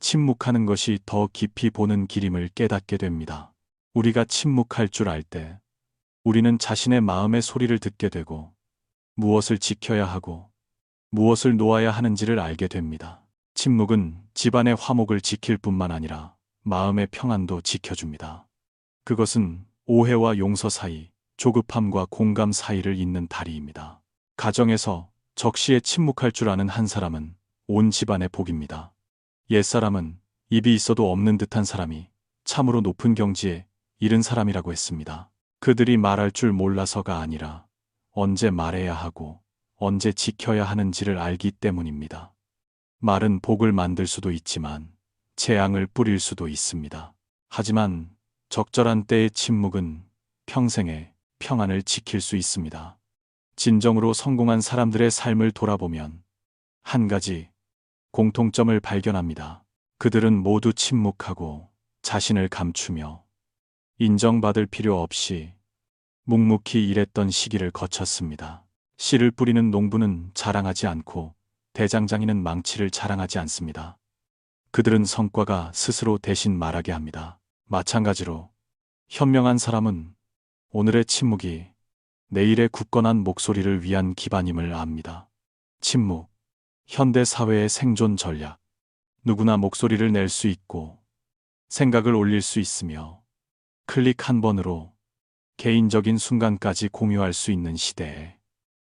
침묵하는 것이 더 깊이 보는 길임을 깨닫게 됩니다. 우리가 침묵할 줄 알 때 우리는 자신의 마음의 소리를 듣게 되고 무엇을 지켜야 하고 무엇을 놓아야 하는지를 알게 됩니다. 침묵은 집안의 화목을 지킬 뿐만 아니라 마음의 평안도 지켜줍니다. 그것은 오해와 용서 사이, 조급함과 공감 사이를 잇는 다리입니다. 가정에서 적시에 침묵할 줄 아는 한 사람은 온 집안의 복입니다. 옛사람은 입이 있어도 없는 듯한 사람이 참으로 높은 경지에 이른 사람이라고 했습니다. 그들이 말할 줄 몰라서가 아니라 언제 말해야 하고 언제 지켜야 하는지를 알기 때문입니다. 말은 복을 만들 수도 있지만 재앙을 뿌릴 수도 있습니다. 하지만 적절한 때의 침묵은 평생의 평안을 지킬 수 있습니다. 진정으로 성공한 사람들의 삶을 돌아보면 한 가지 공통점을 발견합니다. 그들은 모두 침묵하고 자신을 감추며 인정받을 필요 없이 묵묵히 일했던 시기를 거쳤습니다. 씨를 뿌리는 농부는 자랑하지 않고 대장장이는 망치를 자랑하지 않습니다. 그들은 성과가 스스로 대신 말하게 합니다. 마찬가지로 현명한 사람은 오늘의 침묵이 내일의 굳건한 목소리를 위한 기반임을 압니다. 침묵, 현대 사회의 생존 전략. 누구나 목소리를 낼 수 있고 생각을 올릴 수 있으며 클릭 한 번으로 개인적인 순간까지 공유할 수 있는 시대에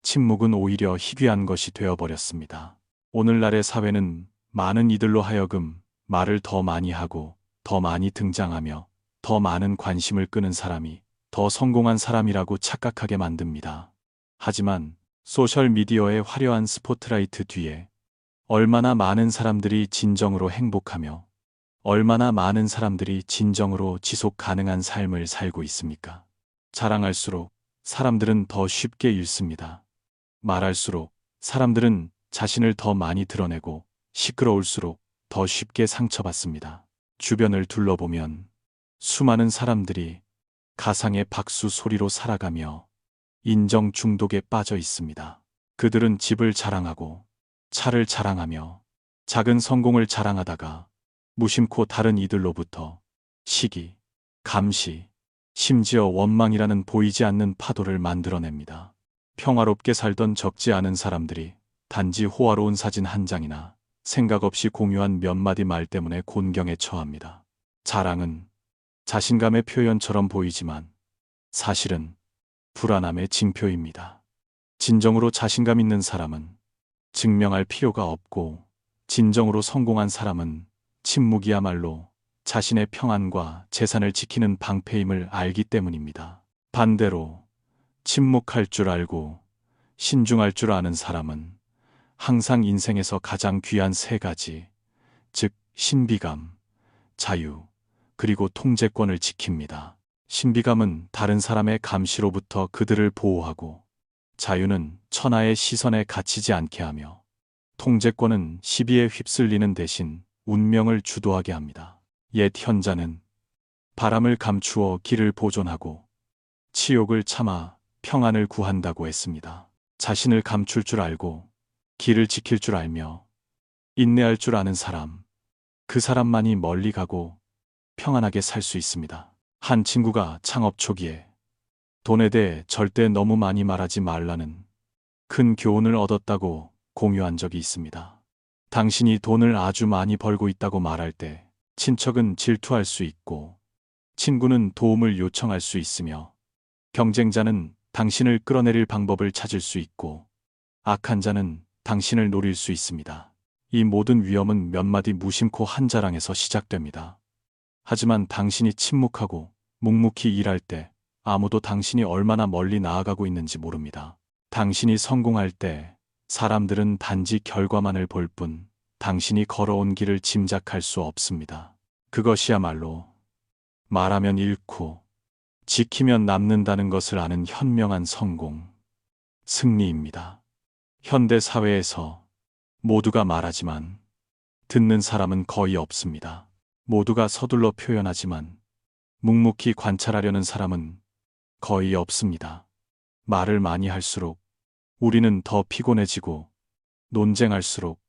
침묵은 오히려 희귀한 것이 되어버렸습니다. 오늘날의 사회는 많은 이들로 하여금 말을 더 많이 하고 더 많이 등장하며 더 많은 관심을 끄는 사람이 더 성공한 사람이라고 착각하게 만듭니다. 하지만 소셜미디어의 화려한 스포트라이트 뒤에 얼마나 많은 사람들이 진정으로 행복하며 얼마나 많은 사람들이 진정으로 지속 가능한 삶을 살고 있습니까? 자랑할수록 사람들은 더 쉽게 잃습니다. 말할수록 사람들은 자신을 더 많이 드러내고 시끄러울수록 더 쉽게 상처받습니다. 주변을 둘러보면 수많은 사람들이 가상의 박수 소리로 살아가며 인정 중독에 빠져 있습니다. 그들은 집을 자랑하고 차를 자랑하며 작은 성공을 자랑하다가 무심코 다른 이들로부터 시기, 감시, 심지어 원망이라는 보이지 않는 파도를 만들어냅니다. 평화롭게 살던 적지 않은 사람들이 단지 호화로운 사진 한 장이나 생각 없이 공유한 몇 마디 말 때문에 곤경에 처합니다. 자랑은 자신감의 표현처럼 보이지만 사실은 불안함의 징표입니다. 진정으로 자신감 있는 사람은 증명할 필요가 없고 진정으로 성공한 사람은 침묵이야말로 자신의 평안과 재산을 지키는 방패임을 알기 때문입니다. 반대로 침묵할 줄 알고 신중할 줄 아는 사람은 항상 인생에서 가장 귀한 세 가지, 즉 신비감, 자유, 그리고 통제권을 지킵니다. 신비감은 다른 사람의 감시로부터 그들을 보호하고 자유는 천하의 시선에 갇히지 않게 하며 통제권은 시비에 휩쓸리는 대신 운명을 주도하게 합니다. 옛 현자는 바람을 감추어 길을 보존하고 치욕을 참아 평안을 구한다고 했습니다. 자신을 감출 줄 알고 길을 지킬 줄 알며 인내할 줄 아는 사람, 그 사람만이 멀리 가고 평안하게 살 수 있습니다. 한 친구가 창업 초기에 돈에 대해 절대 너무 많이 말하지 말라는 큰 교훈을 얻었다고 공유한 적이 있습니다. 당신이 돈을 아주 많이 벌고 있다고 말할 때 친척은 질투할 수 있고 친구는 도움을 요청할 수 있으며 경쟁자는 당신을 끌어내릴 방법을 찾을 수 있고 악한 자는 당신을 노릴 수 있습니다. 이 모든 위험은 몇 마디 무심코 한 자랑에서 시작됩니다. 하지만 당신이 침묵하고 묵묵히 일할 때 아무도 당신이 얼마나 멀리 나아가고 있는지 모릅니다. 당신이 성공할 때 사람들은 단지 결과만을 볼 뿐 당신이 걸어온 길을 짐작할 수 없습니다. 그것이야말로 말하면 잃고 지키면 남는다는 것을 아는 현명한 성공, 승리입니다. 현대 사회에서 모두가 말하지만 듣는 사람은 거의 없습니다. 모두가 서둘러 표현하지만 묵묵히 관찰하려는 사람은 거의 없습니다. 말을 많이 할수록 우리는 더 피곤해지고 논쟁할수록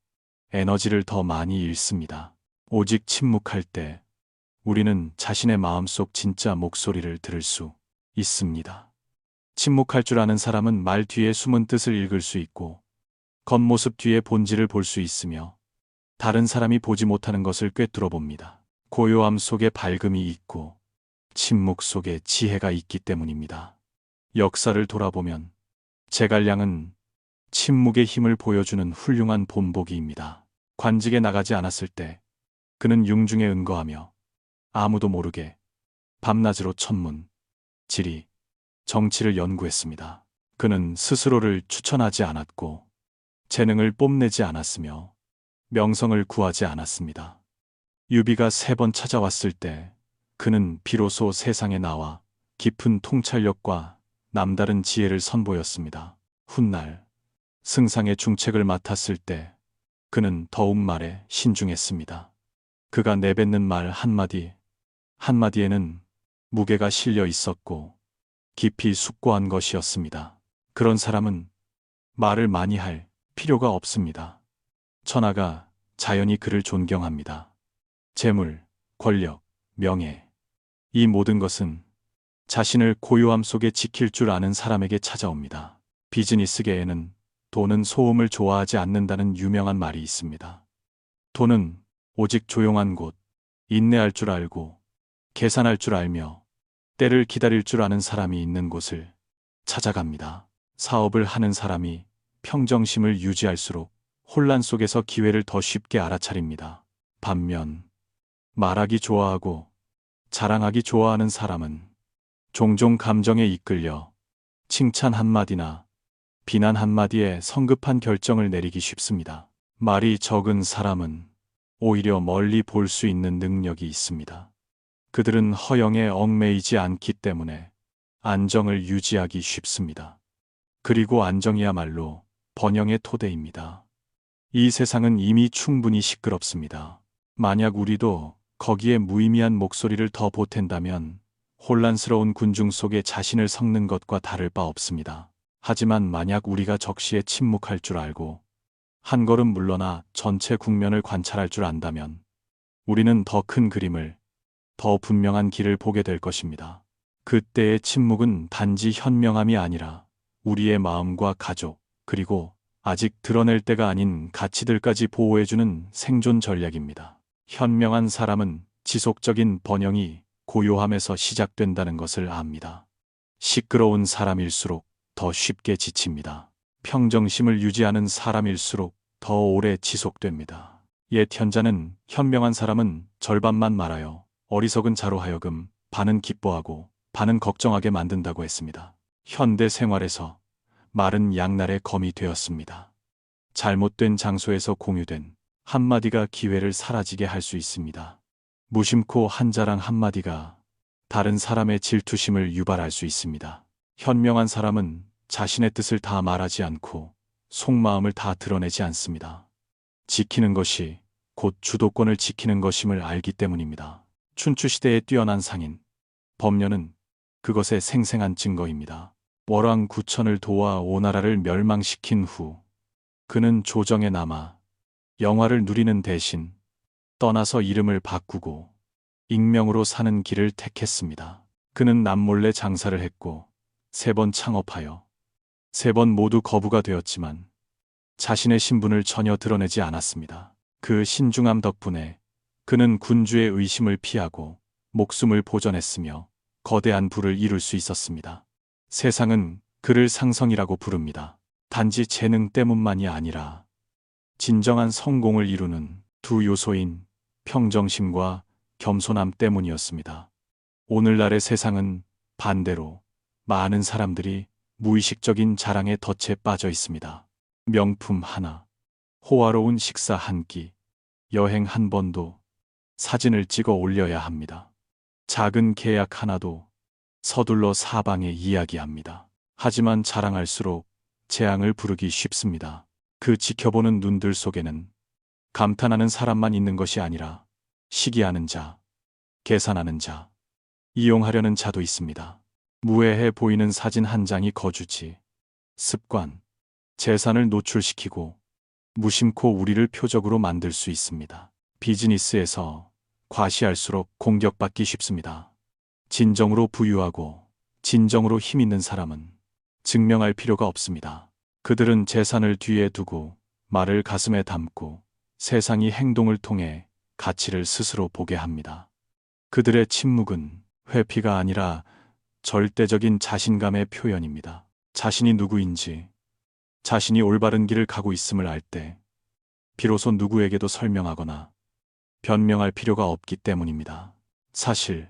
에너지를 더 많이 잃습니다. 오직 침묵할 때 우리는 자신의 마음속 진짜 목소리를 들을 수 있습니다. 침묵할 줄 아는 사람은 말 뒤에 숨은 뜻을 읽을 수 있고 겉모습 뒤에 본질을 볼 수 있으며 다른 사람이 보지 못하는 것을 꿰뚫어 봅니다. 고요함 속에 밝음이 있고 침묵 속에 지혜가 있기 때문입니다. 역사를 돌아보면 제갈량은 침묵의 힘을 보여주는 훌륭한 본보기입니다. 관직에 나가지 않았을 때 그는 융중에 은거하며 아무도 모르게 밤낮으로 천문, 지리, 정치를 연구했습니다. 그는 스스로를 추천하지 않았고 재능을 뽐내지 않았으며 명성을 구하지 않았습니다. 유비가 3번 찾아왔을 때 그는 비로소 세상에 나와 깊은 통찰력과 남다른 지혜를 선보였습니다. 훗날 승상의 중책을 맡았을 때 그는 더욱 말에 신중했습니다. 그가 내뱉는 말 한마디 한마디에는 무게가 실려 있었고 깊이 숙고한 것이었습니다. 그런 사람은 말을 많이 할 필요가 없습니다. 천하가 자연히 그를 존경합니다. 재물, 권력, 명예. 이 모든 것은 자신을 고요함 속에 지킬 줄 아는 사람에게 찾아옵니다. 비즈니스계에는 돈은 소음을 좋아하지 않는다는 유명한 말이 있습니다. 돈은 오직 조용한 곳, 인내할 줄 알고, 계산할 줄 알며, 때를 기다릴 줄 아는 사람이 있는 곳을 찾아갑니다. 사업을 하는 사람이 평정심을 유지할수록 혼란 속에서 기회를 더 쉽게 알아차립니다. 반면, 말하기 좋아하고, 자랑하기 좋아하는 사람은 종종 감정에 이끌려 칭찬 한마디나 비난 한마디에 성급한 결정을 내리기 쉽습니다. 말이 적은 사람은 오히려 멀리 볼 수 있는 능력이 있습니다. 그들은 허영에 얽매이지 않기 때문에 안정을 유지하기 쉽습니다. 그리고 안정이야말로 번영의 토대입니다. 이 세상은 이미 충분히 시끄럽습니다. 만약 우리도 거기에 무의미한 목소리를 더 보탠다면 혼란스러운 군중 속에 자신을 섞는 것과 다를 바 없습니다. 하지만 만약 우리가 적시에 침묵할 줄 알고 한 걸음 물러나 전체 국면을 관찰할 줄 안다면 우리는 더 큰 그림을, 더 분명한 길을 보게 될 것입니다. 그때의 침묵은 단지 현명함이 아니라 우리의 마음과 가족, 그리고 아직 드러낼 때가 아닌 가치들까지 보호해주는 생존 전략입니다. 현명한 사람은 지속적인 번영이 고요함에서 시작된다는 것을 압니다. 시끄러운 사람일수록 더 쉽게 지칩니다. 평정심을 유지하는 사람일수록 더 오래 지속됩니다. 옛 현자는 현명한 사람은 절반만 말하여 어리석은 자로 하여금 반은 기뻐하고 반은 걱정하게 만든다고 했습니다. 현대 생활에서 말은 양날의 검이 되었습니다. 잘못된 장소에서 공유된 한마디가 기회를 사라지게 할 수 있습니다. 무심코 한 자랑 한마디가 다른 사람의 질투심을 유발할 수 있습니다. 현명한 사람은 자신의 뜻을 다 말하지 않고 속마음을 다 드러내지 않습니다. 지키는 것이 곧 주도권을 지키는 것임을 알기 때문입니다. 춘추시대의 뛰어난 상인, 범녀는 그것의 생생한 증거입니다. 월왕 구천을 도와 오나라를 멸망시킨 후 그는 조정에 남아 영화를 누리는 대신 떠나서 이름을 바꾸고 익명으로 사는 길을 택했습니다. 그는 남몰래 장사를 했고 3번 창업하여 3번 모두 거부가 되었지만 자신의 신분을 전혀 드러내지 않았습니다. 그 신중함 덕분에 그는 군주의 의심을 피하고 목숨을 보전했으며 거대한 부를 이룰 수 있었습니다. 세상은 그를 상성이라고 부릅니다. 단지 재능 때문만이 아니라 진정한 성공을 이루는 두 요소인 평정심과 겸손함 때문이었습니다. 오늘날의 세상은 반대로 많은 사람들이 무의식적인 자랑에 덫에 빠져 있습니다. 명품 하나, 호화로운 식사 한 끼, 여행 한 번도 사진을 찍어 올려야 합니다. 작은 계약 하나도 서둘러 사방에 이야기합니다. 하지만 자랑할수록 재앙을 부르기 쉽습니다. 그 지켜보는 눈들 속에는 감탄하는 사람만 있는 것이 아니라 시기하는 자, 계산하는 자, 이용하려는 자도 있습니다. 무해해 보이는 사진 한 장이 거주지, 습관, 재산을 노출시키고 무심코 우리를 표적으로 만들 수 있습니다. 비즈니스에서 과시할수록 공격받기 쉽습니다. 진정으로 부유하고 진정으로 힘 있는 사람은 증명할 필요가 없습니다. 그들은 재산을 뒤에 두고 말을 가슴에 담고 세상이 행동을 통해 가치를 스스로 보게 합니다. 그들의 침묵은 회피가 아니라 절대적인 자신감의 표현입니다. 자신이 누구인지, 자신이 올바른 길을 가고 있음을 알 때 비로소 누구에게도 설명하거나 변명할 필요가 없기 때문입니다. 사실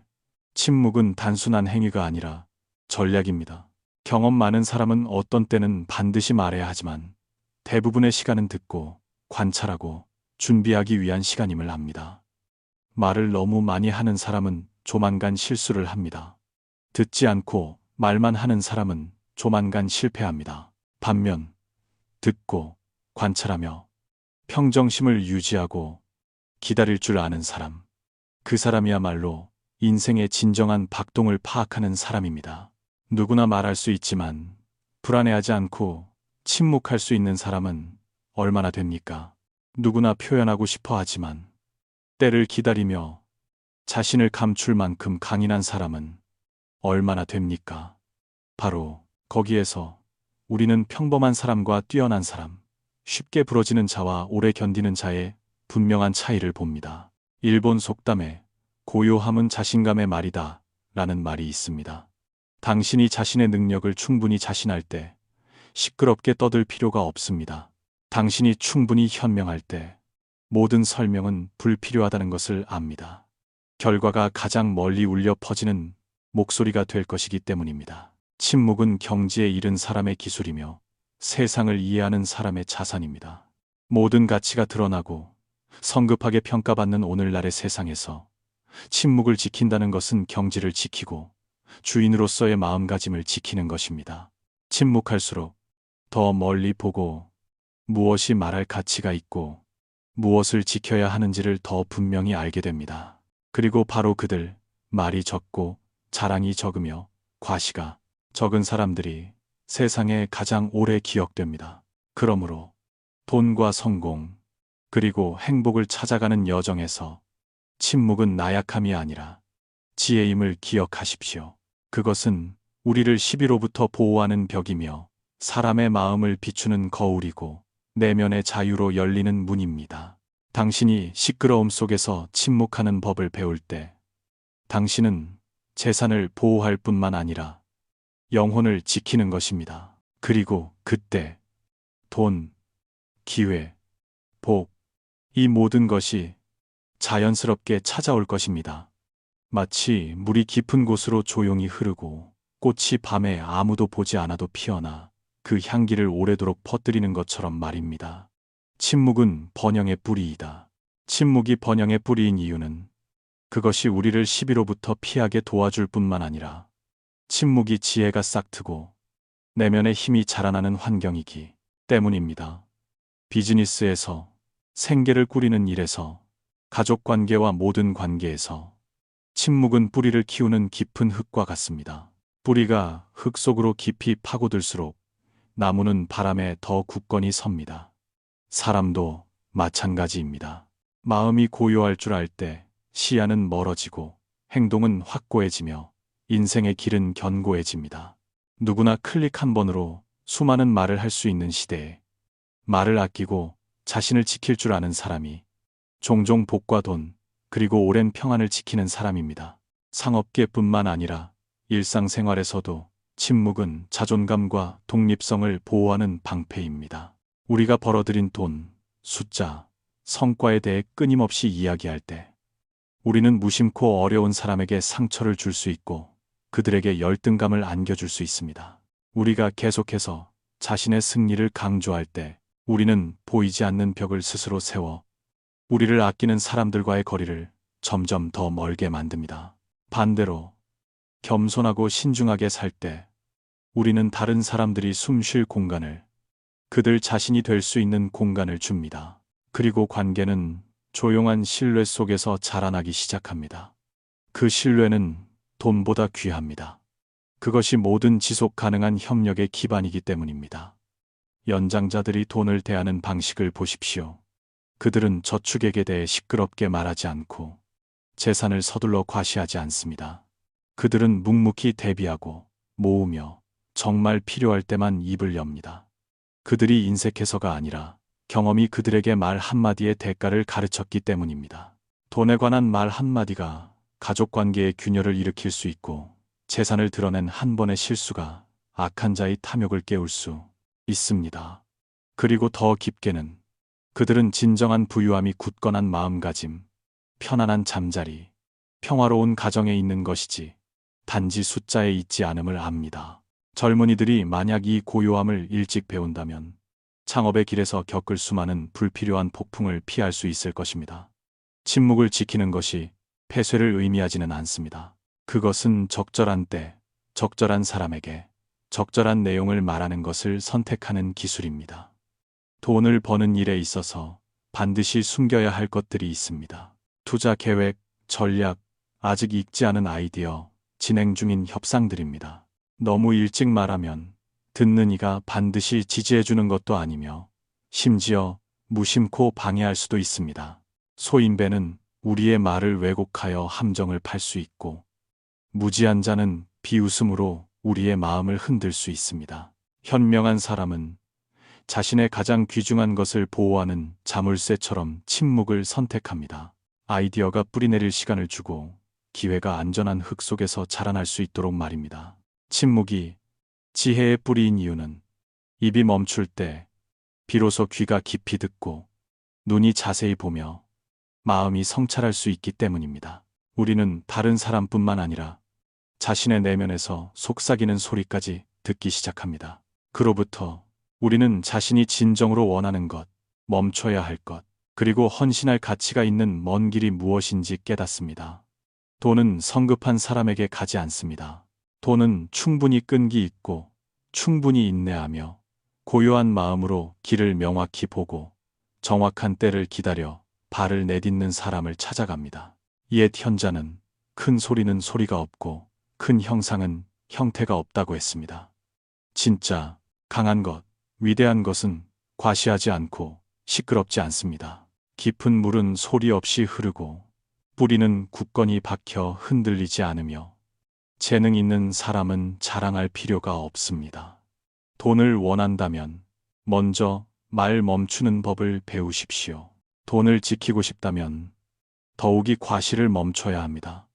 침묵은 단순한 행위가 아니라 전략입니다. 경험 많은 사람은 어떤 때는 반드시 말해야 하지만 대부분의 시간은 듣고 관찰하고 준비하기 위한 시간임을 압니다. 말을 너무 많이 하는 사람은 조만간 실수를 합니다. 듣지 않고 말만 하는 사람은 조만간 실패합니다. 반면 듣고 관찰하며 평정심을 유지하고 기다릴 줄 아는 사람, 그 사람이야말로 인생의 진정한 박동을 파악하는 사람입니다. 누구나 말할 수 있지만 불안해하지 않고 침묵할 수 있는 사람은 얼마나 됩니까? 누구나 표현하고 싶어 하지만 때를 기다리며 자신을 감출 만큼 강인한 사람은 얼마나 됩니까? 바로 거기에서 우리는 평범한 사람과 뛰어난 사람, 쉽게 부러지는 자와 오래 견디는 자의 분명한 차이를 봅니다. 일본 속담에 고요함은 자신감의 말이다 라는 말이 있습니다. 당신이 자신의 능력을 충분히 자신할 때 시끄럽게 떠들 필요가 없습니다. 당신이 충분히 현명할 때 모든 설명은 불필요하다는 것을 압니다. 결과가 가장 멀리 울려 퍼지는 목소리가 될 것이기 때문입니다. 침묵은 경지에 이른 사람의 기술이며 세상을 이해하는 사람의 자산입니다. 모든 가치가 드러나고 성급하게 평가받는 오늘날의 세상에서 침묵을 지킨다는 것은 경지를 지키고 주인으로서의 마음가짐을 지키는 것입니다. 침묵할수록 더 멀리 보고 무엇이 말할 가치가 있고 무엇을 지켜야 하는지를 더 분명히 알게 됩니다. 그리고 바로 그들, 말이 적고 자랑이 적으며 과시가 적은 사람들이 세상에 가장 오래 기억됩니다. 그러므로 돈과 성공, 그리고 행복을 찾아가는 여정에서 침묵은 나약함이 아니라 지혜임을 기억하십시오. 그것은 우리를 시비로부터 보호하는 벽이며 사람의 마음을 비추는 거울이고 내면의 자유로 열리는 문입니다. 당신이 시끄러움 속에서 침묵하는 법을 배울 때 당신은 재산을 보호할 뿐만 아니라 영혼을 지키는 것입니다. 그리고 그때 돈, 기회, 복, 이 모든 것이 자연스럽게 찾아올 것입니다. 마치 물이 깊은 곳으로 조용히 흐르고 꽃이 밤에 아무도 보지 않아도 피어나 그 향기를 오래도록 퍼뜨리는 것처럼 말입니다. 침묵은 번영의 뿌리이다. 침묵이 번영의 뿌리인 이유는 그것이 우리를 시비로부터 피하게 도와줄 뿐만 아니라 침묵이 지혜가 싹트고 내면의 힘이 자라나는 환경이기 때문입니다. 비즈니스에서, 생계를 꾸리는 일에서, 가족 관계와 모든 관계에서 침묵은 뿌리를 키우는 깊은 흙과 같습니다. 뿌리가 흙 속으로 깊이 파고들수록 나무는 바람에 더 굳건히 섭니다. 사람도 마찬가지입니다. 마음이 고요할 줄 알 때 시야는 멀어지고 행동은 확고해지며 인생의 길은 견고해집니다. 누구나 클릭 한 번으로 수많은 말을 할 수 있는 시대에 말을 아끼고 자신을 지킬 줄 아는 사람이 종종 복과 돈, 그리고 오랜 평안을 지키는 사람입니다. 상업계뿐만 아니라 일상생활에서도 침묵은 자존감과 독립성을 보호하는 방패입니다. 우리가 벌어들인 돈, 숫자, 성과에 대해 끊임없이 이야기할 때 우리는 무심코 어려운 사람에게 상처를 줄 수 있고 그들에게 열등감을 안겨줄 수 있습니다. 우리가 계속해서 자신의 승리를 강조할 때 우리는 보이지 않는 벽을 스스로 세워 우리를 아끼는 사람들과의 거리를 점점 더 멀게 만듭니다. 반대로 겸손하고 신중하게 살 때 우리는 다른 사람들이 숨 쉴 공간을, 그들 자신이 될 수 있는 공간을 줍니다. 그리고 관계는 조용한 신뢰 속에서 자라나기 시작합니다. 그 신뢰는 돈보다 귀합니다. 그것이 모든 지속 가능한 협력의 기반이기 때문입니다. 연장자들이 돈을 대하는 방식을 보십시오. 그들은 저축액에 대해 시끄럽게 말하지 않고 재산을 서둘러 과시하지 않습니다. 그들은 묵묵히 대비하고 모으며 정말 필요할 때만 입을 엽니다. 그들이 인색해서가 아니라 경험이 그들에게 말 한마디의 대가를 가르쳤기 때문입니다. 돈에 관한 말 한마디가 가족 관계의 균열을 일으킬 수 있고 재산을 드러낸 한 번의 실수가 악한 자의 탐욕을 깨울 수 있습니다. 그리고 더 깊게는 그들은 진정한 부유함이 굳건한 마음가짐, 편안한 잠자리, 평화로운 가정에 있는 것이지 단지 숫자에 있지 않음을 압니다. 젊은이들이 만약 이 고요함을 일찍 배운다면 창업의 길에서 겪을 수많은 불필요한 폭풍을 피할 수 있을 것입니다. 침묵을 지키는 것이 폐쇄를 의미하지는 않습니다. 그것은 적절한 때, 적절한 사람에게 적절한 내용을 말하는 것을 선택하는 기술입니다. 돈을 버는 일에 있어서 반드시 숨겨야 할 것들이 있습니다. 투자 계획, 전략, 아직 익지 않은 아이디어, 진행 중인 협상들입니다. 너무 일찍 말하면 듣는 이가 반드시 지지해주는 것도 아니며 심지어 무심코 방해할 수도 있습니다. 소인배는 우리의 말을 왜곡하여 함정을 팔 수 있고, 무지한 자는 비웃음으로 우리의 마음을 흔들 수 있습니다. 현명한 사람은 자신의 가장 귀중한 것을 보호하는 자물쇠처럼 침묵을 선택합니다. 아이디어가 뿌리내릴 시간을 주고 기회가 안전한 흙 속에서 자라날 수 있도록 말입니다. 침묵이 지혜의 뿌리인 이유는 입이 멈출 때 비로소 귀가 깊이 듣고 눈이 자세히 보며 마음이 성찰할 수 있기 때문입니다. 우리는 다른 사람뿐만 아니라 자신의 내면에서 속삭이는 소리까지 듣기 시작합니다. 그로부터 우리는 자신이 진정으로 원하는 것, 멈춰야 할 것, 그리고 헌신할 가치가 있는 먼 길이 무엇인지 깨닫습니다. 돈은 성급한 사람에게 가지 않습니다. 돈은 충분히 끈기 있고 충분히 인내하며 고요한 마음으로 길을 명확히 보고 정확한 때를 기다려 발을 내딛는 사람을 찾아갑니다. 옛 현자는 큰 소리는 소리가 없고 큰 형상은 형태가 없다고 했습니다. 진짜 강한 것, 위대한 것은 과시하지 않고 시끄럽지 않습니다. 깊은 물은 소리 없이 흐르고 뿌리는 굳건히 박혀 흔들리지 않으며 재능 있는 사람은 자랑할 필요가 없습니다. 돈을 원한다면 먼저 말 멈추는 법을 배우십시오. 돈을 지키고 싶다면 더욱이 과시를 멈춰야 합니다.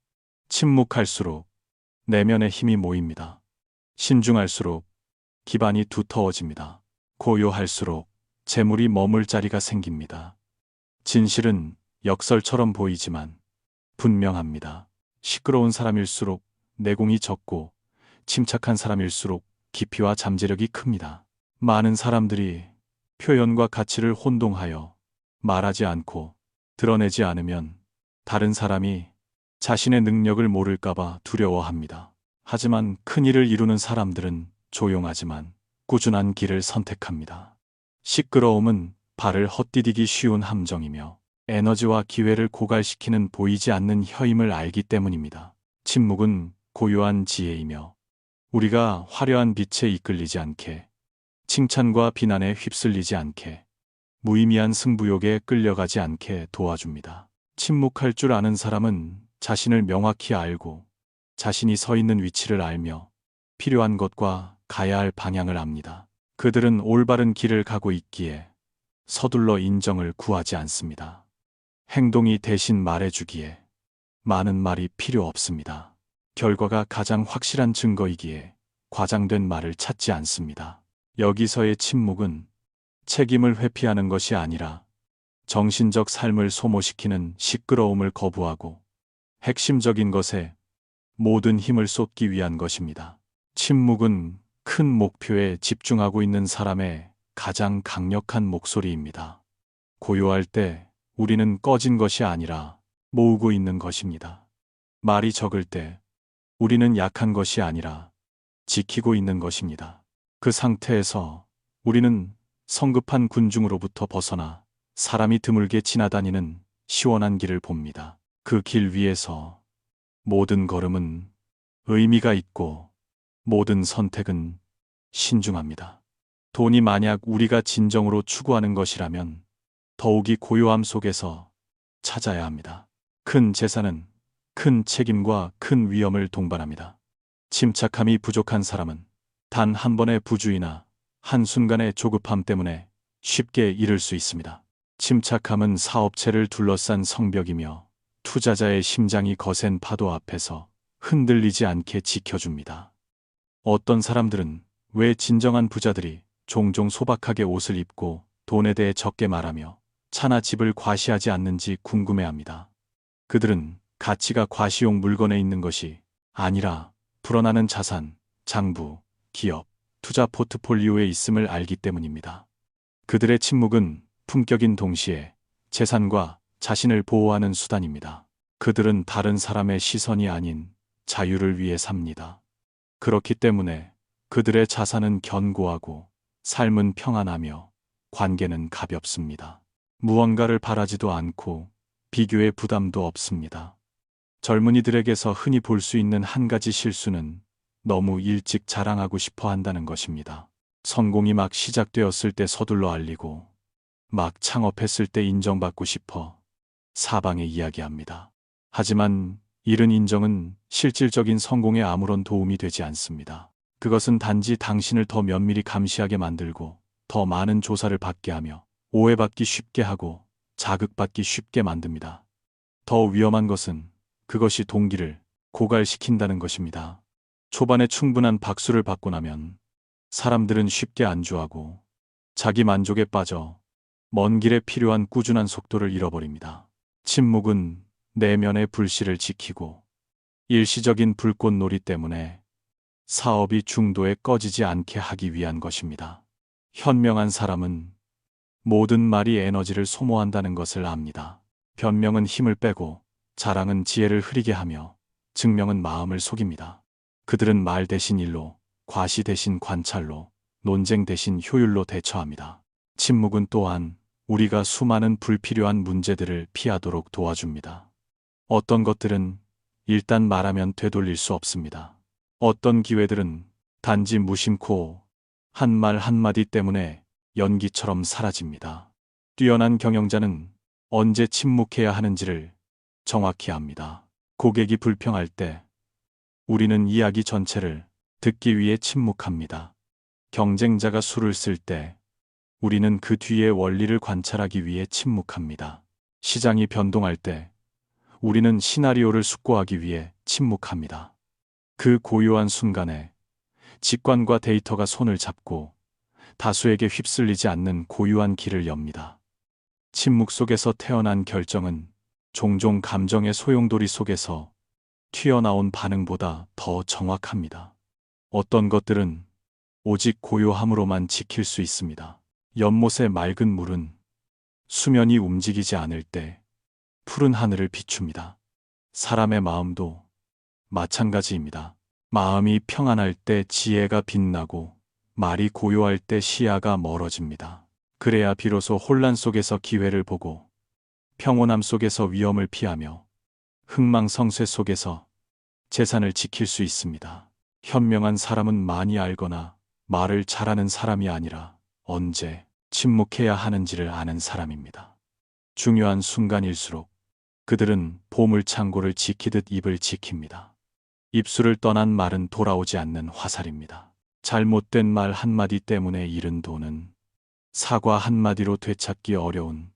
침묵할수록 내면의 힘이 모입니다. 신중할수록 기반이 두터워집니다. 고요할수록 재물이 머물 자리가 생깁니다. 진실은 역설처럼 보이지만 분명합니다. 시끄러운 사람일수록 내공이 적고 침착한 사람일수록 깊이와 잠재력이 큽니다. 많은 사람들이 표현과 가치를 혼동하여 말하지 않고 드러내지 않으면 다른 사람이 자신의 능력을 모를까봐 두려워합니다. 하지만 큰 일을 이루는 사람들은 조용하지만 꾸준한 길을 선택합니다. 시끄러움은 발을 헛디디기 쉬운 함정이며 에너지와 기회를 고갈시키는 보이지 않는 혀임을 알기 때문입니다. 침묵은 고요한 지혜이며 우리가 화려한 빛에 이끌리지 않게, 칭찬과 비난에 휩쓸리지 않게, 무의미한 승부욕에 끌려가지 않게 도와줍니다. 침묵할 줄 아는 사람은 자신을 명확히 알고 자신이 서 있는 위치를 알며 필요한 것과 가야 할 방향을 압니다. 그들은 올바른 길을 가고 있기에 서둘러 인정을 구하지 않습니다. 행동이 대신 말해주기에 많은 말이 필요 없습니다. 결과가 가장 확실한 증거이기에 과장된 말을 찾지 않습니다. 여기서의 침묵은 책임을 회피하는 것이 아니라 정신적 삶을 소모시키는 시끄러움을 거부하고 핵심적인 것에 모든 힘을 쏟기 위한 것입니다. 침묵은 큰 목표에 집중하고 있는 사람의 가장 강력한 목소리입니다. 고요할 때 우리는 꺼진 것이 아니라 모으고 있는 것입니다. 말이 적을 때 우리는 약한 것이 아니라 지키고 있는 것입니다. 그 상태에서 우리는 성급한 군중으로부터 벗어나 사람이 드물게 지나다니는 시원한 길을 봅니다. 그 길 위에서 모든 걸음은 의미가 있고 모든 선택은 신중합니다. 돈이 만약 우리가 진정으로 추구하는 것이라면 더욱이 고요함 속에서 찾아야 합니다. 큰 재산은 큰 책임과 큰 위험을 동반합니다. 침착함이 부족한 사람은 단 한 번의 부주의나 한순간의 조급함 때문에 쉽게 잃을 수 있습니다. 침착함은 사업체를 둘러싼 성벽이며 투자자의 심장이 거센 파도 앞에서 흔들리지 않게 지켜줍니다. 어떤 사람들은 왜 진정한 부자들이 종종 소박하게 옷을 입고 돈에 대해 적게 말하며 차나 집을 과시하지 않는지 궁금해합니다. 그들은 가치가 과시용 물건에 있는 것이 아니라 불어나는 자산, 장부, 기업, 투자 포트폴리오에 있음을 알기 때문입니다. 그들의 침묵은 품격인 동시에 재산과 자신을 보호하는 수단입니다. 그들은 다른 사람의 시선이 아닌 자유를 위해 삽니다. 그렇기 때문에 그들의 자산은 견고하고 삶은 평안하며 관계는 가볍습니다. 무언가를 바라지도 않고 비교의 부담도 없습니다. 젊은이들에게서 흔히 볼 수 있는 한 가지 실수는 너무 일찍 자랑하고 싶어 한다는 것입니다. 성공이 막 시작되었을 때 서둘러 알리고 막 창업했을 때 인정받고 싶어 사방에 이야기합니다. 하지만 이른 인정은 실질적인 성공에 아무런 도움이 되지 않습니다. 그것은 단지 당신을 더 면밀히 감시하게 만들고 더 많은 조사를 받게 하며 오해받기 쉽게 하고 자극받기 쉽게 만듭니다. 더 위험한 것은 그것이 동기를 고갈시킨다는 것입니다. 초반에 충분한 박수를 받고 나면 사람들은 쉽게 안주하고 자기 만족에 빠져 먼 길에 필요한 꾸준한 속도를 잃어버립니다. 침묵은 내면의 불씨를 지키고 일시적인 불꽃놀이 때문에 사업이 중도에 꺼지지 않게 하기 위한 것입니다. 현명한 사람은 모든 말이 에너지를 소모한다는 것을 압니다. 변명은 힘을 빼고 자랑은 지혜를 흐리게 하며 증명은 마음을 속입니다. 그들은 말 대신 일로, 과시 대신 관찰로, 논쟁 대신 효율로 대처합니다. 침묵은 또한 우리가 수많은 불필요한 문제들을 피하도록 도와줍니다. 어떤 것들은 일단 말하면 되돌릴 수 없습니다. 어떤 기회들은 단지 무심코 한 말 한마디 때문에 연기처럼 사라집니다. 뛰어난 경영자는 언제 침묵해야 하는지를 정확히 압니다. 고객이 불평할 때 우리는 이야기 전체를 듣기 위해 침묵합니다. 경쟁자가 수를 쓸 때 우리는 그 뒤의 원리를 관찰하기 위해 침묵합니다. 시장이 변동할 때 우리는 시나리오를 숙고하기 위해 침묵합니다. 그 고요한 순간에 직관과 데이터가 손을 잡고 다수에게 휩쓸리지 않는 고유한 길을 엽니다. 침묵 속에서 태어난 결정은 종종 감정의 소용돌이 속에서 튀어나온 반응보다 더 정확합니다. 어떤 것들은 오직 고요함으로만 지킬 수 있습니다. 연못의 맑은 물은 수면이 움직이지 않을 때 푸른 하늘을 비춥니다. 사람의 마음도 마찬가지입니다. 마음이 평안할 때 지혜가 빛나고 말이 고요할 때 시야가 멀어집니다. 그래야 비로소 혼란 속에서 기회를 보고 평온함 속에서 위험을 피하며 흥망성쇠 속에서 재산을 지킬 수 있습니다. 현명한 사람은 많이 알거나 말을 잘하는 사람이 아니라 언제 침묵해야 하는지를 아는 사람입니다. 중요한 순간일수록 그들은 보물창고를 지키듯 입을 지킵니다. 입술을 떠난 말은 돌아오지 않는 화살입니다. 잘못된 말 한마디 때문에 잃은 돈은 사과 한마디로 되찾기 어려운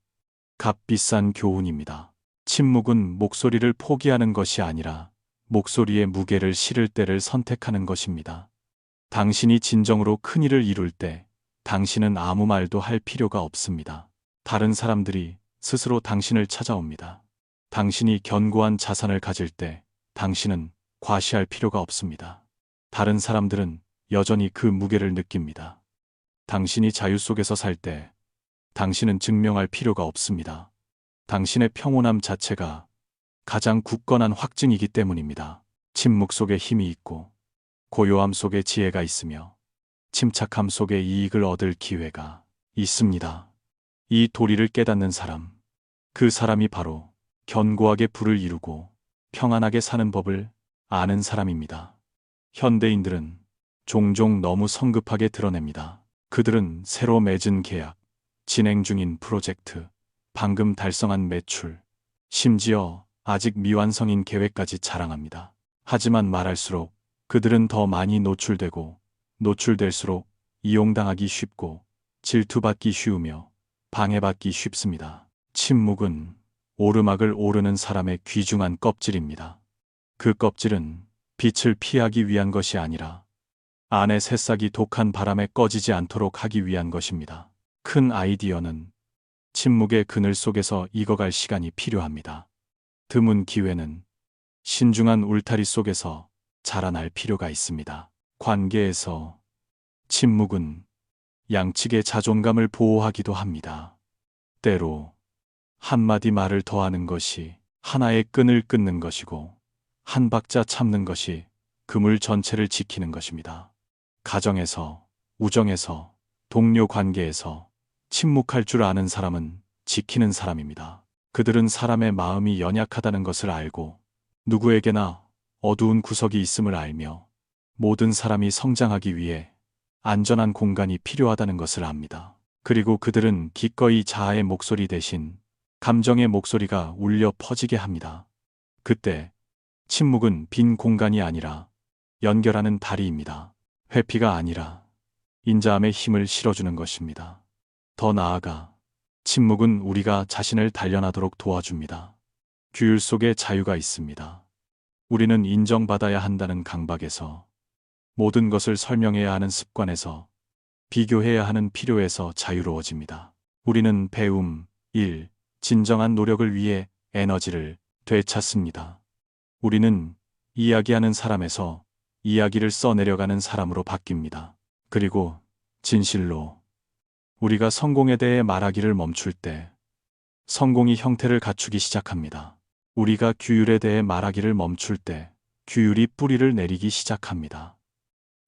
값비싼 교훈입니다. 침묵은 목소리를 포기하는 것이 아니라 목소리의 무게를 실을 때를 선택하는 것입니다. 당신이 진정으로 큰일을 이룰 때 당신은 아무 말도 할 필요가 없습니다. 다른 사람들이 스스로 당신을 찾아옵니다. 당신이 견고한 자산을 가질 때 당신은 과시할 필요가 없습니다. 다른 사람들은 여전히 그 무게를 느낍니다. 당신이 자유 속에서 살 때 당신은 증명할 필요가 없습니다. 당신의 평온함 자체가 가장 굳건한 확증이기 때문입니다. 침묵 속에 힘이 있고 고요함 속에 지혜가 있으며 침착함 속에 이익을 얻을 기회가 있습니다. 이 도리를 깨닫는 사람, 그 사람이 바로 견고하게 부를 이루고 평안하게 사는 법을 아는 사람입니다. 현대인들은 종종 너무 성급하게 드러냅니다. 그들은 새로 맺은 계약, 진행 중인 프로젝트, 방금 달성한 매출, 심지어 아직 미완성인 계획까지 자랑합니다. 하지만 말할수록 그들은 더 많이 노출되고 노출될수록 이용당하기 쉽고 질투받기 쉬우며 방해받기 쉽습니다. 침묵은 오르막을 오르는 사람의 귀중한 껍질입니다. 그 껍질은 빛을 피하기 위한 것이 아니라 안의 새싹이 독한 바람에 꺼지지 않도록 하기 위한 것입니다. 큰 아이디어는 침묵의 그늘 속에서 익어갈 시간이 필요합니다. 드문 기회는 신중한 울타리 속에서 자라날 필요가 있습니다. 관계에서 침묵은 양측의 자존감을 보호하기도 합니다. 때로 한마디 말을 더하는 것이 하나의 끈을 끊는 것이고 한 박자 참는 것이 그물 전체를 지키는 것입니다. 가정에서, 우정에서, 동료 관계에서 침묵할 줄 아는 사람은 지키는 사람입니다. 그들은 사람의 마음이 연약하다는 것을 알고 누구에게나 어두운 구석이 있음을 알며 모든 사람이 성장하기 위해 안전한 공간이 필요하다는 것을 압니다. 그리고 그들은 기꺼이 자아의 목소리 대신 감정의 목소리가 울려 퍼지게 합니다. 그때 침묵은 빈 공간이 아니라 연결하는 다리입니다. 회피가 아니라 인자함의 힘을 실어주는 것입니다. 더 나아가 침묵은 우리가 자신을 단련하도록 도와줍니다. 규율 속에 자유가 있습니다. 우리는 인정받아야 한다는 강박에서, 모든 것을 설명해야 하는 습관에서, 비교해야 하는 필요에서 자유로워집니다. 우리는 배움, 일, 진정한 노력을 위해 에너지를 되찾습니다. 우리는 이야기하는 사람에서 이야기를 써내려가는 사람으로 바뀝니다. 그리고 진실로 우리가 성공에 대해 말하기를 멈출 때 성공이 형태를 갖추기 시작합니다. 우리가 규율에 대해 말하기를 멈출 때 규율이 뿌리를 내리기 시작합니다.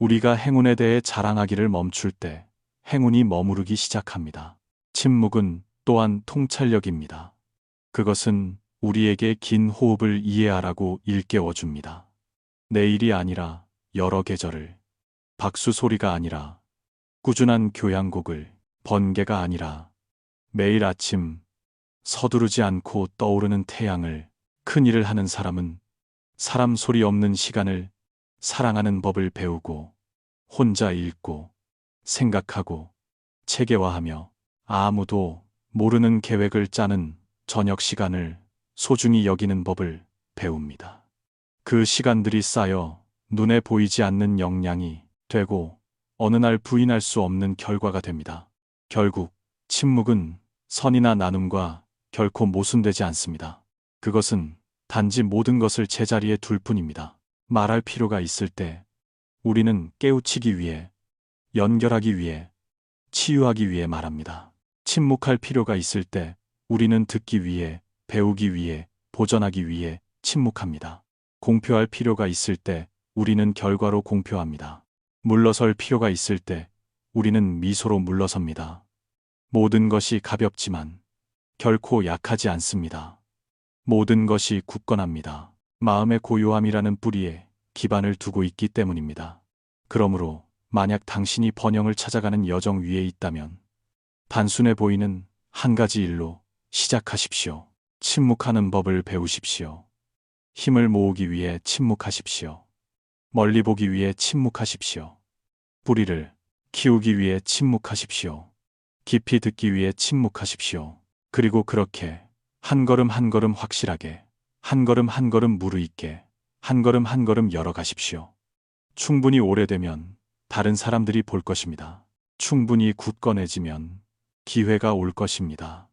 우리가 행운에 대해 자랑하기를 멈출 때 행운이 머무르기 시작합니다. 침묵은 또한 통찰력입니다. 그것은 우리에게 긴 호흡을 이해하라고 일깨워줍니다. 내일이 아니라 여러 계절을, 박수 소리가 아니라 꾸준한 교향곡을, 번개가 아니라 매일 아침 서두르지 않고 떠오르는 태양을, 큰 일을 하는 사람은 사람 소리 없는 시간을 사랑하는 법을 배우고 혼자 읽고 생각하고 체계화하며 아무도 모르는 계획을 짜는 저녁 시간을 소중히 여기는 법을 배웁니다. 그 시간들이 쌓여 눈에 보이지 않는 역량이 되고 어느 날 부인할 수 없는 결과가 됩니다. 결국 침묵은 선이나 나눔과 결코 모순되지 않습니다. 그것은 단지 모든 것을 제자리에 둘 뿐입니다. 말할 필요가 있을 때 우리는 깨우치기 위해, 연결하기 위해, 치유하기 위해 말합니다. 침묵할 필요가 있을 때 우리는 듣기 위해, 배우기 위해, 보전하기 위해 침묵합니다. 공표할 필요가 있을 때 우리는 결과로 공표합니다. 물러설 필요가 있을 때 우리는 미소로 물러섭니다. 모든 것이 가볍지만 결코 약하지 않습니다. 모든 것이 굳건합니다. 마음의 고요함이라는 뿌리에 기반을 두고 있기 때문입니다. 그러므로 만약 당신이 번영을 찾아가는 여정 위에 있다면 단순해 보이는 한 가지 일로 시작하십시오. 침묵하는 법을 배우십시오. 힘을 모으기 위해 침묵하십시오. 멀리 보기 위해 침묵하십시오. 뿌리를 키우기 위해 침묵하십시오. 깊이 듣기 위해 침묵하십시오. 그리고 그렇게 한 걸음 한 걸음 확실하게, 한 걸음 한 걸음 무르익게, 한 걸음 한 걸음 열어가십시오. 충분히 오래되면 다른 사람들이 볼 것입니다. 충분히 굳건해지면 기회가 올 것입니다.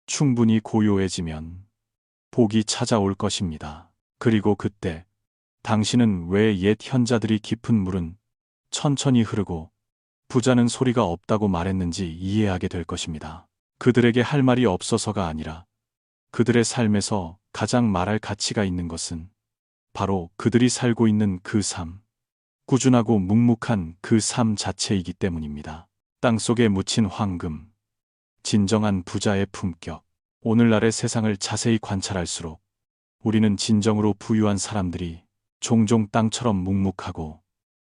충분히 고요해지면 복이 찾아올 것입니다. 그리고 그때 당신은 왜 옛 현자들이 깊은 물은 천천히 흐르고 부자는 소리가 없다고 말했는지 이해하게 될 것입니다. 그들에게 할 말이 없어서가 아니라 그들의 삶에서 가장 말할 가치가 있는 것은 바로 그들이 살고 있는 그 삶, 꾸준하고 묵묵한 그 삶 자체이기 때문입니다. 땅속에 묻힌 황금, 진정한 부자의 품격. 오늘날의 세상을 자세히 관찰할수록 우리는 진정으로 부유한 사람들이 종종 땅처럼 묵묵하고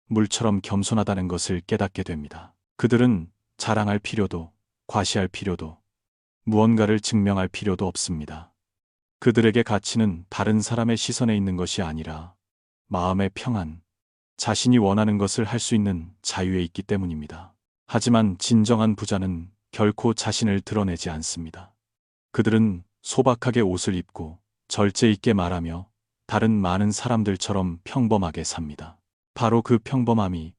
물처럼 겸손하다는 것을 깨닫게 됩니다. 그들은 자랑할 필요도, 과시할 필요도, 무언가를 증명할 필요도 없습니다. 그들에게 가치는 다른 사람의 시선에 있는 것이 아니라 마음의 평안, 자신이 원하는 것을 할 수 있는 자유에 있기 때문입니다. 하지만 진정한 부자는 결코 자신을 드러내지 않습니다. 그들은 소박하게 옷을 입고 절제 있게 말하며 다른 많은 사람들처럼 평범하게 삽니다. 바로 그 평범함이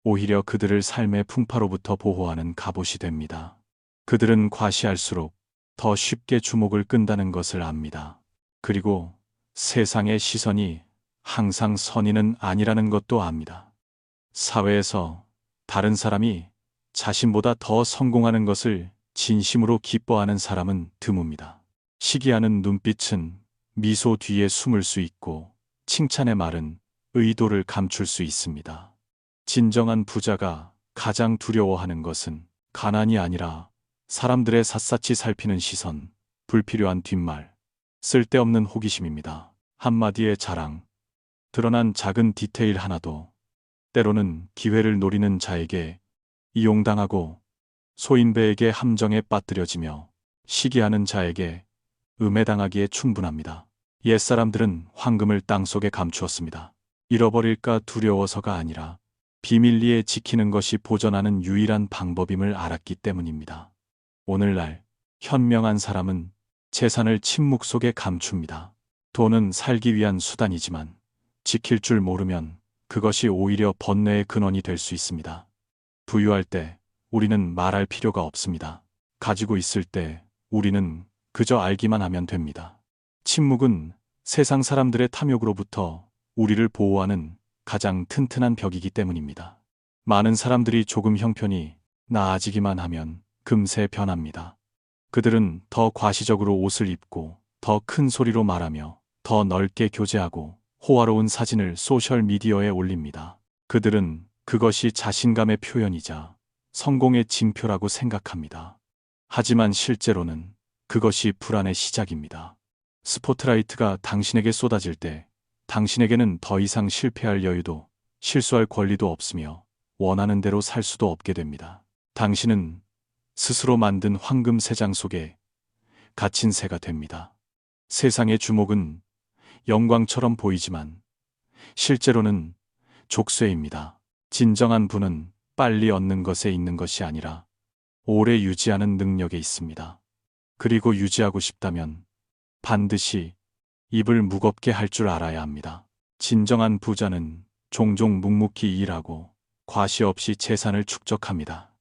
오히려 그들을 삶의 풍파로부터 보호하는 갑옷이 됩니다. 그들은 과시할수록 더 쉽게 주목을 끈다는 것을 압니다. 그리고 세상의 시선이 항상 선의는 아니라는 것도 압니다. 사회에서 다른 사람이 자신보다 더 성공하는 것을 진심으로 기뻐하는 사람은 드뭅니다. 시기하는 눈빛은 미소 뒤에 숨을 수 있고 칭찬의 말은 의도를 감출 수 있습니다. 진정한 부자가 가장 두려워하는 것은 가난이 아니라 사람들의 샅샅이 살피는 시선, 불필요한 뒷말, 쓸데없는 호기심입니다. 한마디의 자랑, 드러난 작은 디테일 하나도 때로는 기회를 노리는 자에게 이용당하고 소인배에게 함정에 빠뜨려지며 시기하는 자에게 음해당하기에 충분합니다. 옛사람들은 황금을 땅속에 감추었습니다. 잃어버릴까 두려워서가 아니라 비밀리에 지키는 것이 보존하는 유일한 방법임을 알았기 때문입니다. 오늘날 현명한 사람은 재산을 침묵 속에 감춥니다. 돈은 살기 위한 수단이지만 지킬 줄 모르면 그것이 오히려 번뇌의 근원이 될 수 있습니다. 부유할 때 우리는 말할 필요가 없습니다. 가지고 있을 때 우리는 그저 알기만 하면 됩니다. 침묵은 세상 사람들의 탐욕으로부터 우리를 보호하는 가장 튼튼한 벽이기 때문입니다. 많은 사람들이 조금 형편이 나아지기만 하면 금세 변합니다. 그들은 더 과시적으로 옷을 입고 더 큰 소리로 말하며 더 넓게 교제하고 호화로운 사진을 소셜미디어에 올립니다. 그들은 그것이 자신감의 표현이자 성공의 징표라고 생각합니다. 하지만 실제로는 그것이 불안의 시작입니다. 스포트라이트가 당신에게 쏟아질 때 당신에게는 더 이상 실패할 여유도 실수할 권리도 없으며 원하는 대로 살 수도 없게 됩니다. 당신은 스스로 만든 황금 세장 속에 갇힌 새가 됩니다. 세상의 주목은 영광처럼 보이지만 실제로는 족쇄입니다. 진정한 부는 빨리 얻는 것에 있는 것이 아니라 오래 유지하는 능력에 있습니다. 그리고 유지하고 싶다면 반드시 입을 무겁게 할 줄 알아야 합니다. 진정한 부자는 종종 묵묵히 일하고 과시 없이 재산을 축적합니다.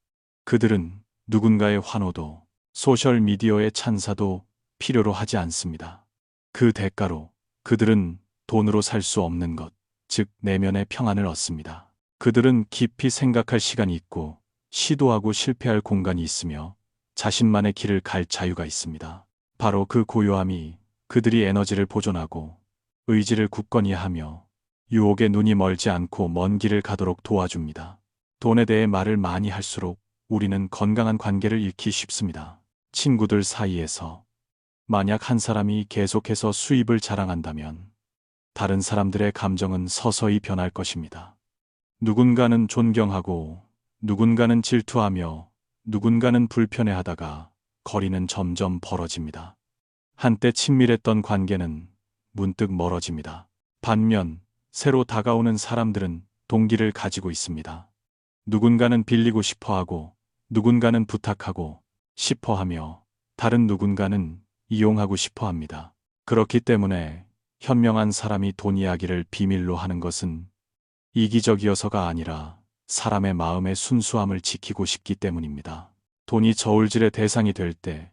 그들은 누군가의 환호도 소셜미디어의 찬사도 필요로 하지 않습니다. 그 대가로 그들은 돈으로 살 수 없는 것, 즉 내면의 평안을 얻습니다. 그들은 깊이 생각할 시간이 있고 시도하고 실패할 공간이 있으며 자신만의 길을 갈 자유가 있습니다. 바로 그 고요함이 그들이 에너지를 보존하고 의지를 굳건히 하며 유혹에 눈이 멀지 않고 먼 길을 가도록 도와줍니다. 돈에 대해 말을 많이 할수록 우리는 건강한 관계를 잃기 쉽습니다. 친구들 사이에서 만약 한 사람이 계속해서 수입을 자랑한다면 다른 사람들의 감정은 서서히 변할 것입니다. 누군가는 존경하고 누군가는 질투하며 누군가는 불편해하다가 거리는 점점 벌어집니다. 한때 친밀했던 관계는 문득 멀어집니다. 반면 새로 다가오는 사람들은 동기를 가지고 있습니다. 누군가는 빌리고 싶어하고 누군가는 부탁하고 싶어하며 다른 누군가는 이용하고 싶어합니다. 그렇기 때문에 현명한 사람이 돈 이야기를 비밀로 하는 것은 이기적이어서가 아니라 사람의 마음의 순수함을 지키고 싶기 때문입니다. 돈이 저울질의 대상이 될 때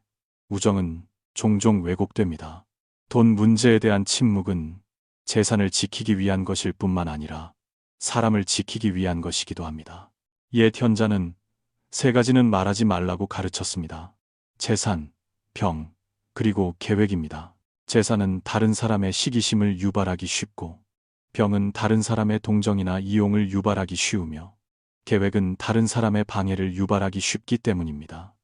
우정은 종종 왜곡됩니다. 돈 문제에 대한 침묵은 재산을 지키기 위한 것일 뿐만 아니라 사람을 지키기 위한 것이기도 합니다. 옛 현자는 세 가지는 말하지 말라고 가르쳤습니다. 재산, 병, 그리고 계획입니다. 재산은 다른 사람의 시기심을 유발하기 쉽고 병은 다른 사람의 동정이나 이용을 유발하기 쉬우며 계획은 다른 사람의 방해를 유발하기 쉽기 때문입니다.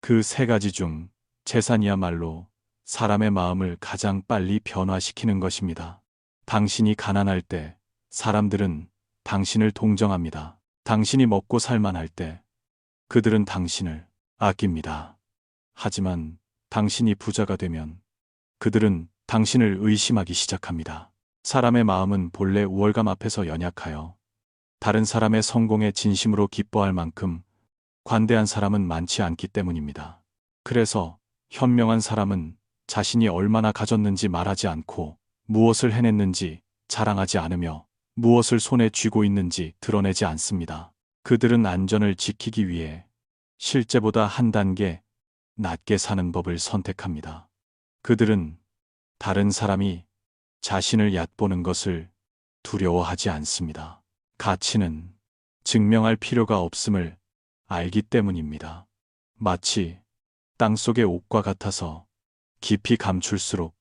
그 세 가지 중 재산이야말로 사람의 마음을 가장 빨리 변화시키는 것입니다. 당신이 가난할 때 사람들은 당신을 동정합니다. 당신이 먹고 살만할 때 그들은 당신을 아낍니다. 하지만 당신이 부자가 되면 그들은 당신을 의심하기 시작합니다. 사람의 마음은 본래 우월감 앞에서 연약하여 다른 사람의 성공에 진심으로 기뻐할 만큼 관대한 사람은 많지 않기 때문입니다. 그래서 현명한 사람은 자신이 얼마나 가졌는지 말하지 않고 무엇을 해냈는지 자랑하지 않으며 무엇을 손에 쥐고 있는지 드러내지 않습니다. 그들은 안전을 지키기 위해 실제보다 한 단계 낮게 사는 법을 선택합니다. 그들은 다른 사람이 자신을 얕보는 것을 두려워하지 않습니다. 가치는 증명할 필요가 없음을 알기 때문입니다. 마치 땅속의 옥과 같아서 깊이 감출수록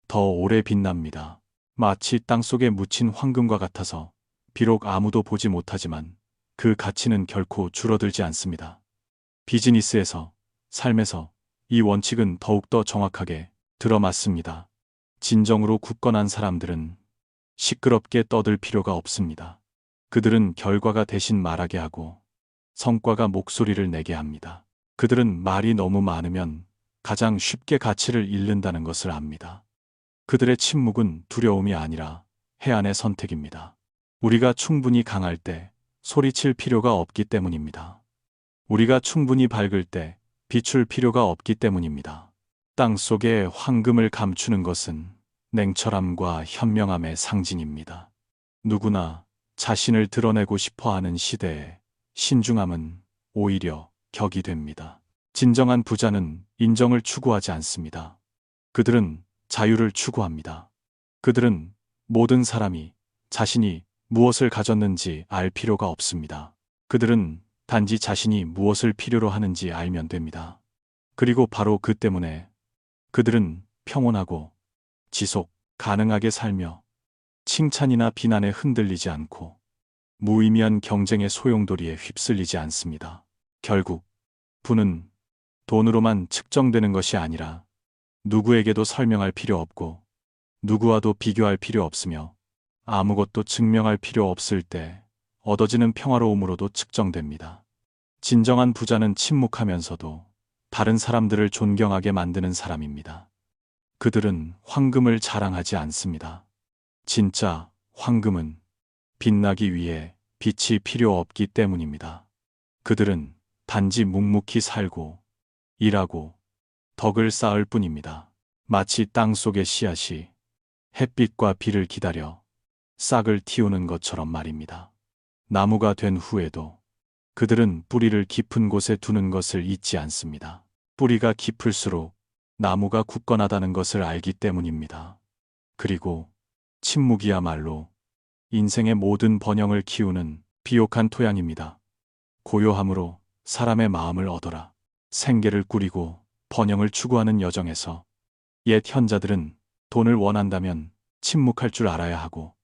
더 오래 빛납니다. 마치 땅속에 묻힌 황금과 같아서 비록 아무도 보지 못하지만 그 가치는 결코 줄어들지 않습니다. 비즈니스에서, 삶에서 이 원칙은 더욱더 정확하게 들어맞습니다. 진정으로 굳건한 사람들은 시끄럽게 떠들 필요가 없습니다. 그들은 결과가 대신 말하게 하고 성과가 목소리를 내게 합니다. 그들은 말이 너무 많으면 가장 쉽게 가치를 잃는다는 것을 압니다. 그들의 침묵은 두려움이 아니라 해안의 선택입니다. 우리가 충분히 강할 때 소리칠 필요가 없기 때문입니다. 우리가 충분히 밝을 때 비출 필요가 없기 때문입니다. 땅 속에 황금을 감추는 것은 냉철함과 현명함의 상징입니다. 누구나 자신을 드러내고 싶어 하는 시대에 신중함은 오히려 격이 됩니다. 진정한 부자는 인정을 추구하지 않습니다. 그들은 자유를 추구합니다. 그들은 모든 사람이 자신이 무엇을 가졌는지 알 필요가 없습니다. 그들은 단지 자신이 무엇을 필요로 하는지 알면 됩니다. 그리고 바로 그 때문에 그들은 평온하고 지속 가능하게 살며 칭찬이나 비난에 흔들리지 않고 무의미한 경쟁의 소용돌이에 휩쓸리지 않습니다. 결국 부는 돈으로만 측정되는 것이 아니라 누구에게도 설명할 필요 없고 누구와도 비교할 필요 없으며 아무것도 증명할 필요 없을 때 얻어지는 평화로움으로도 측정됩니다. 진정한 부자는 침묵하면서도 다른 사람들을 존경하게 만드는 사람입니다. 그들은 황금을 자랑하지 않습니다. 진짜 황금은 빛나기 위해 빛이 필요 없기 때문입니다. 그들은 단지 묵묵히 살고 일하고 덕을 쌓을 뿐입니다. 마치 땅 속의 씨앗이 햇빛과 비를 기다려 싹을 틔우는 것처럼 말입니다. 나무가 된 후에도 그들은 뿌리를 깊은 곳에 두는 것을 잊지 않습니다. 뿌리가 깊을수록 나무가 굳건하다는 것을 알기 때문입니다. 그리고 침묵이야말로 인생의 모든 번영을 키우는 비옥한 토양입니다. 고요함으로 사람의 마음을 얻어라. 생계를 꾸리고 번영을 추구하는 여정에서 옛 현자들은 돈을 원한다면 침묵할 줄 알아야 하고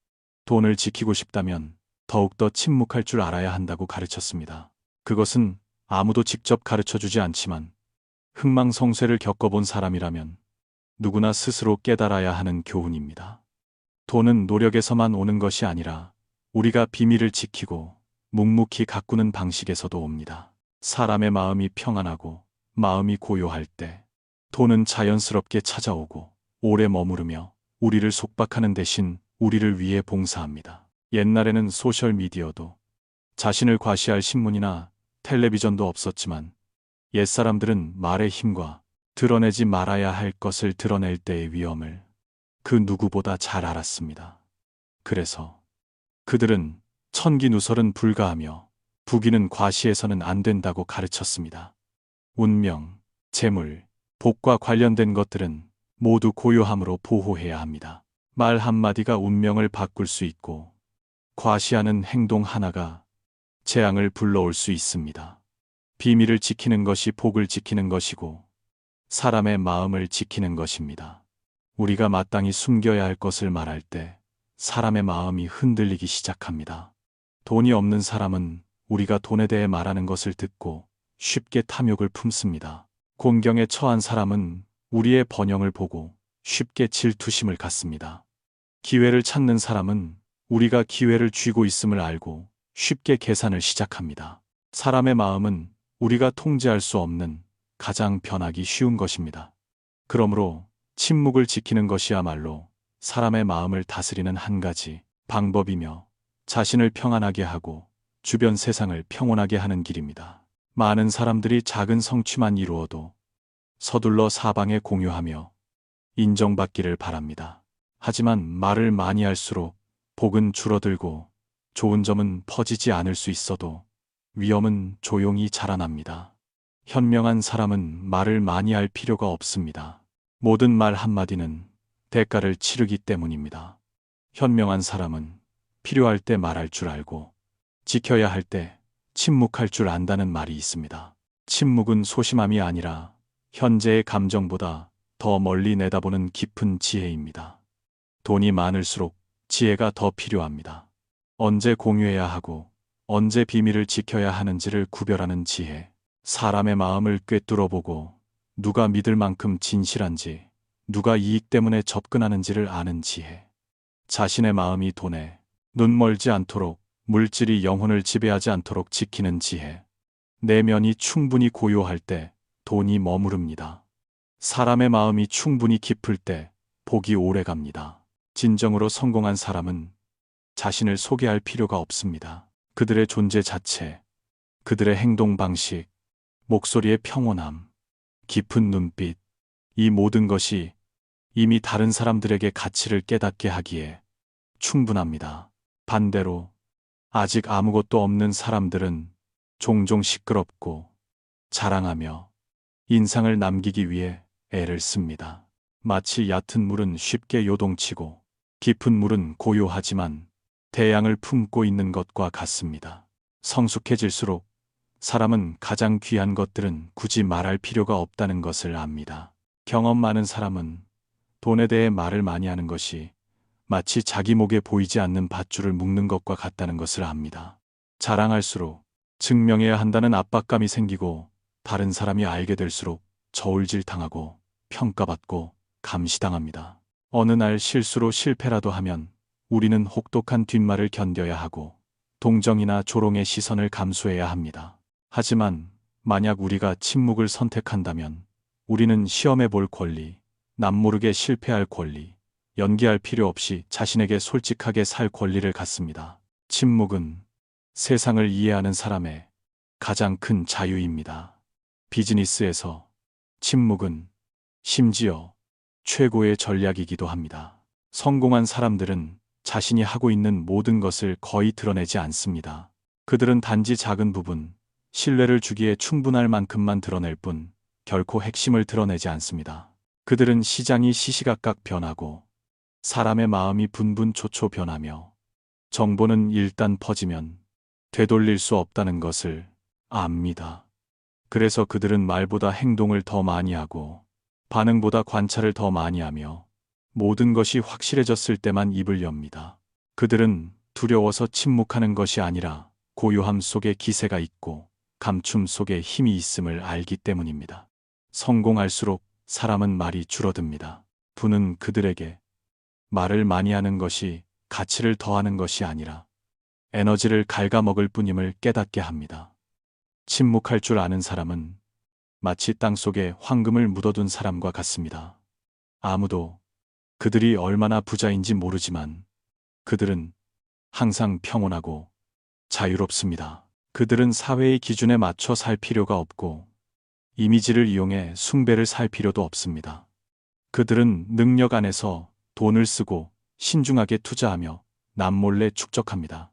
돈을 지키고 싶다면 더욱더 침묵할 줄 알아야 한다고 가르쳤습니다. 그것은 아무도 직접 가르쳐주지 않지만 흥망성쇠를 겪어본 사람이라면 누구나 스스로 깨달아야 하는 교훈입니다. 돈은 노력에서만 오는 것이 아니라 우리가 비밀을 지키고 묵묵히 가꾸는 방식에서도 옵니다. 사람의 마음이 평안하고 마음이 고요할 때 돈은 자연스럽게 찾아오고 오래 머무르며 우리를 속박하는 대신 우리를 위해 봉사합니다. 옛날에는 소셜미디어도 자신을 과시할 신문이나 텔레비전도 없었지만 옛사람들은 말의 힘과 드러내지 말아야 할 것을 드러낼 때의 위험을 그 누구보다 잘 알았습니다. 그래서 그들은 천기누설은 불가하며 부귀는 과시해서는 안 된다고 가르쳤습니다. 운명, 재물, 복과 관련된 것들은 모두 고요함으로 보호해야 합니다. 말 한마디가 운명을 바꿀 수 있고 과시하는 행동 하나가 재앙을 불러올 수 있습니다. 비밀을 지키는 것이 복을 지키는 것이고 사람의 마음을 지키는 것입니다. 우리가 마땅히 숨겨야 할 것을 말할 때 사람의 마음이 흔들리기 시작합니다. 돈이 없는 사람은 우리가 돈에 대해 말하는 것을 듣고 쉽게 탐욕을 품습니다. 곤경에 처한 사람은 우리의 번영을 보고 쉽게 질투심을 갖습니다. 기회를 찾는 사람은 우리가 기회를 쥐고 있음을 알고 쉽게 계산을 시작합니다. 사람의 마음은 우리가 통제할 수 없는 가장 변하기 쉬운 것입니다. 그러므로 침묵을 지키는 것이야말로 사람의 마음을 다스리는 한 가지 방법이며 자신을 평안하게 하고 주변 세상을 평온하게 하는 길입니다. 많은 사람들이 작은 성취만 이루어도 서둘러 사방에 공유하며 인정받기를 바랍니다. 하지만 말을 많이 할수록 복은 줄어들고 좋은 점은 퍼지지 않을 수 있어도 위험은 조용히 자라납니다. 현명한 사람은 말을 많이 할 필요가 없습니다. 모든 말 한마디는 대가를 치르기 때문입니다. 현명한 사람은 필요할 때 말할 줄 알고 지켜야 할 때 침묵할 줄 안다는 말이 있습니다. 침묵은 소심함이 아니라 현재의 감정보다 더 멀리 내다보는 깊은 지혜입니다. 돈이 많을수록 지혜가 더 필요합니다. 언제 공유해야 하고 언제 비밀을 지켜야 하는지를 구별하는 지혜. 사람의 마음을 꿰뚫어보고 누가 믿을 만큼 진실한지, 누가 이익 때문에 접근하는지를 아는 지혜. 자신의 마음이 돈에 눈멀지 않도록, 물질이 영혼을 지배하지 않도록 지키는 지혜. 내면이 충분히 고요할 때 돈이 머무릅니다. 사람의 마음이 충분히 깊을 때 복이 오래 갑니다. 진정으로 성공한 사람은 자신을 소개할 필요가 없습니다. 그들의 존재 자체, 그들의 행동 방식, 목소리의 평온함, 깊은 눈빛, 이 모든 것이 이미 다른 사람들에게 가치를 깨닫게 하기에 충분합니다. 반대로 아직 아무것도 없는 사람들은 종종 시끄럽고 자랑하며 인상을 남기기 위해 애를 씁니다. 마치 얕은 물은 쉽게 요동치고 깊은 물은 고요하지만 태양을 품고 있는 것과 같습니다. 성숙해질수록 사람은 가장 귀한 것들은 굳이 말할 필요가 없다는 것을 압니다. 경험 많은 사람은 돈에 대해 말을 많이 하는 것이 마치 자기 목에 보이지 않는 밧줄을 묶는 것과 같다는 것을 압니다. 자랑할수록 증명해야 한다는 압박감이 생기고 다른 사람이 알게 될수록 저울질당하고 평가받고 감시당합니다. 어느 날 실수로 실패라도 하면 우리는 혹독한 뒷말을 견뎌야 하고 동정이나 조롱의 시선을 감수해야 합니다. 하지만 만약 우리가 침묵을 선택한다면 우리는 시험해 볼 권리, 남모르게 실패할 권리, 연기할 필요 없이 자신에게 솔직하게 살 권리를 갖습니다. 침묵은 세상을 이해하는 사람의 가장 큰 자유입니다. 비즈니스에서 침묵은 심지어 최고의 전략이기도 합니다. 성공한 사람들은 자신이 하고 있는 모든 것을 거의 드러내지 않습니다. 그들은 단지 작은 부분, 신뢰를 주기에 충분할 만큼만 드러낼 뿐 결코 핵심을 드러내지 않습니다. 그들은 시장이 시시각각 변하고 사람의 마음이 분분초초 변하며 정보는 일단 퍼지면 되돌릴 수 없다는 것을 압니다. 그래서 그들은 말보다 행동을 더 많이 하고 반응보다 관찰을 더 많이 하며 모든 것이 확실해졌을 때만 입을 엽니다. 그들은 두려워서 침묵하는 것이 아니라 고요함 속에 기세가 있고 감춤 속에 힘이 있음을 알기 때문입니다. 성공할수록 사람은 말이 줄어듭니다. 부는 그들에게 말을 많이 하는 것이 가치를 더하는 것이 아니라 에너지를 갉아먹을 뿐임을 깨닫게 합니다. 침묵할 줄 아는 사람은 마치 땅속에 황금을 묻어둔 사람과 같습니다. 아무도 그들이 얼마나 부자인지 모르지만 그들은 항상 평온하고 자유롭습니다. 그들은 사회의 기준에 맞춰 살 필요가 없고 이미지를 이용해 숭배를 살 필요도 없습니다. 그들은 능력 안에서 돈을 쓰고 신중하게 투자하며 남몰래 축적합니다.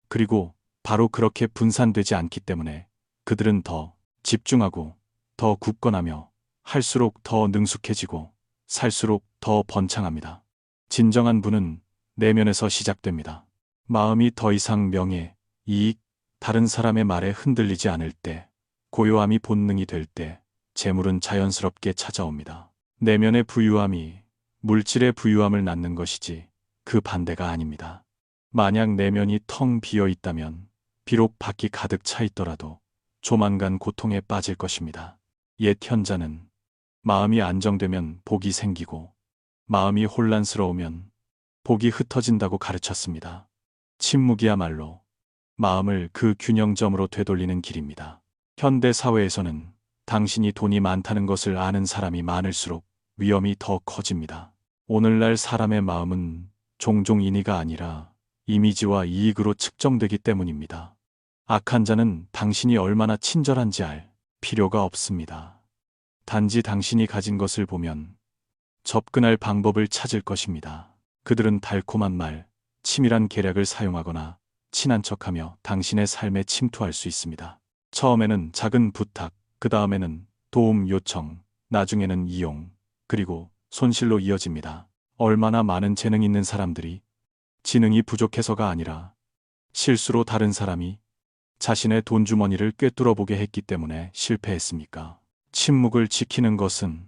그리고 바로 그렇게 분산되지 않기 때문에 그들은 더 집중하고 더 굳건하며 할수록 더 능숙해지고 살수록 더 번창합니다. 진정한 부는 내면에서 시작됩니다. 마음이 더 이상 명예, 이익, 다른 사람의 말에 흔들리지 않을 때, 고요함이 본능이 될 때, 재물은 자연스럽게 찾아옵니다. 내면의 부유함이 물질의 부유함을 낳는 것이지 그 반대가 아닙니다. 만약 내면이 텅 비어 있다면 비록 밖이 가득 차 있더라도 조만간 고통에 빠질 것입니다. 옛 현자는 마음이 안정되면 복이 생기고 마음이 혼란스러우면 복이 흩어진다고 가르쳤습니다. 침묵이야말로 마음을 그 균형점으로 되돌리는 길입니다. 현대 사회에서는 당신이 돈이 많다는 것을 아는 사람이 많을수록 위험이 더 커집니다. 오늘날 사람의 마음은 종종 인의가 아니라 이미지와 이익으로 측정되기 때문입니다. 악한 자는 당신이 얼마나 친절한지 알 필요가 없습니다. 단지 당신이 가진 것을 보면 접근할 방법을 찾을 것입니다. 그들은 달콤한 말, 치밀한 계략을 사용하거나 친한 척하며 당신의 삶에 침투할 수 있습니다. 처음에는 작은 부탁, 그 다음에는 도움 요청, 나중에는 이용, 그리고 손실로 이어집니다. 얼마나 많은 재능 있는 사람들이 지능이 부족해서가 아니라 실수로 다른 사람이 자신의 돈주머니를 꿰뚫어 보게 했기 때문에 실패했습니까? 침묵을 지키는 것은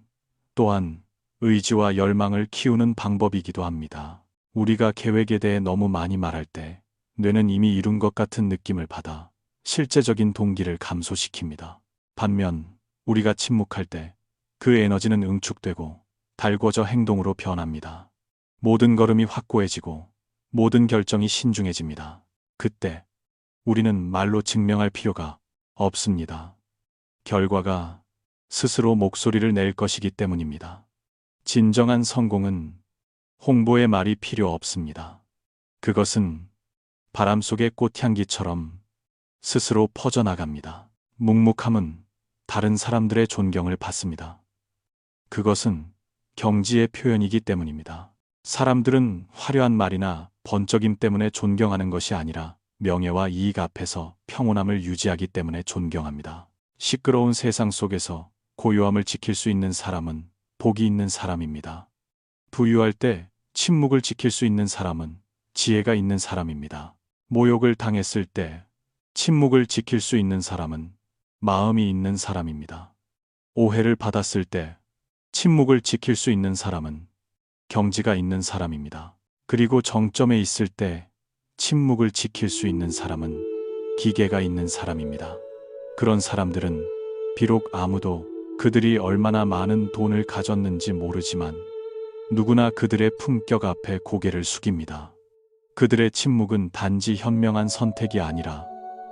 또한 의지와 열망을 키우는 방법이기도 합니다. 우리가 계획에 대해 너무 많이 말할 때 뇌는 이미 이룬 것 같은 느낌을 받아 실제적인 동기를 감소시킵니다. 반면 우리가 침묵할 때 그 에너지는 응축되고 달궈져 행동으로 변합니다. 모든 걸음이 확고해지고 모든 결정이 신중해집니다. 그때 우리는 말로 증명할 필요가 없습니다. 결과가 스스로 목소리를 낼 것이기 때문입니다. 진정한 성공은 홍보의 말이 필요 없습니다. 그것은 바람 속의 꽃향기처럼 스스로 퍼져나갑니다. 묵묵함은 다른 사람들의 존경을 받습니다. 그것은 경지의 표현이기 때문입니다. 사람들은 화려한 말이나 번쩍임 때문에 존경하는 것이 아니라 명예와 이익 앞에서 평온함을 유지하기 때문에 존경합니다. 시끄러운 세상 속에서 고요함을 지킬 수 있는 사람은 복이 있는 사람입니다. 부유할 때 침묵을 지킬 수 있는 사람은 지혜가 있는 사람입니다. 모욕을 당했을 때 침묵을 지킬 수 있는 사람은 마음이 있는 사람입니다. 오해를 받았을 때 침묵을 지킬 수 있는 사람은 경지가 있는 사람입니다. 그리고 정점에 있을 때 침묵을 지킬 수 있는 사람은 기계가 있는 사람입니다. 그런 사람들은 비록 아무도 그들이 얼마나 많은 돈을 가졌는지 모르지만 누구나 그들의 품격 앞에 고개를 숙입니다. 그들의 침묵은 단지 현명한 선택이 아니라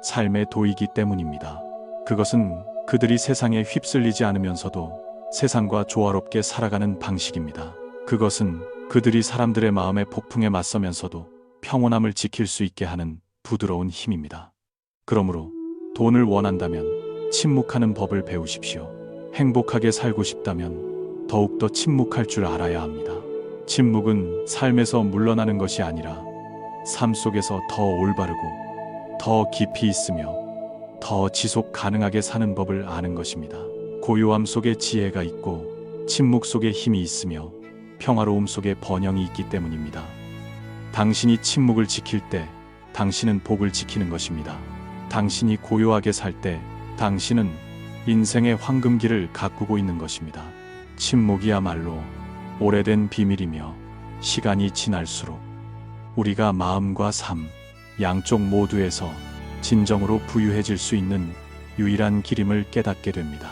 삶의 도이기 때문입니다. 그것은 그들이 세상에 휩쓸리지 않으면서도 세상과 조화롭게 살아가는 방식입니다. 그것은 그들이 사람들의 마음의 폭풍에 맞서면서도 평온함을 지킬 수 있게 하는 부드러운 힘입니다. 그러므로 돈을 원한다면 침묵하는 법을 배우십시오. 행복하게 살고 싶다면 더욱더 침묵할 줄 알아야 합니다. 침묵은 삶에서 물러나는 것이 아니라 삶 속에서 더 올바르고 더 깊이 있으며 더 지속 가능하게 사는 법을 아는 것입니다. 고요함 속에 지혜가 있고 침묵 속에 힘이 있으며 평화로움 속에 번영이 있기 때문입니다. 당신이 침묵을 지킬 때 당신은 복을 지키는 것입니다. 당신이 고요하게 살 때 당신은 인생의 황금기를 가꾸고 있는 것입니다. 침묵이야말로 오래된 비밀이며 시간이 지날수록 우리가 마음과 삶, 양쪽 모두에서 진정으로 부유해질 수 있는 유일한 길임을 깨닫게 됩니다.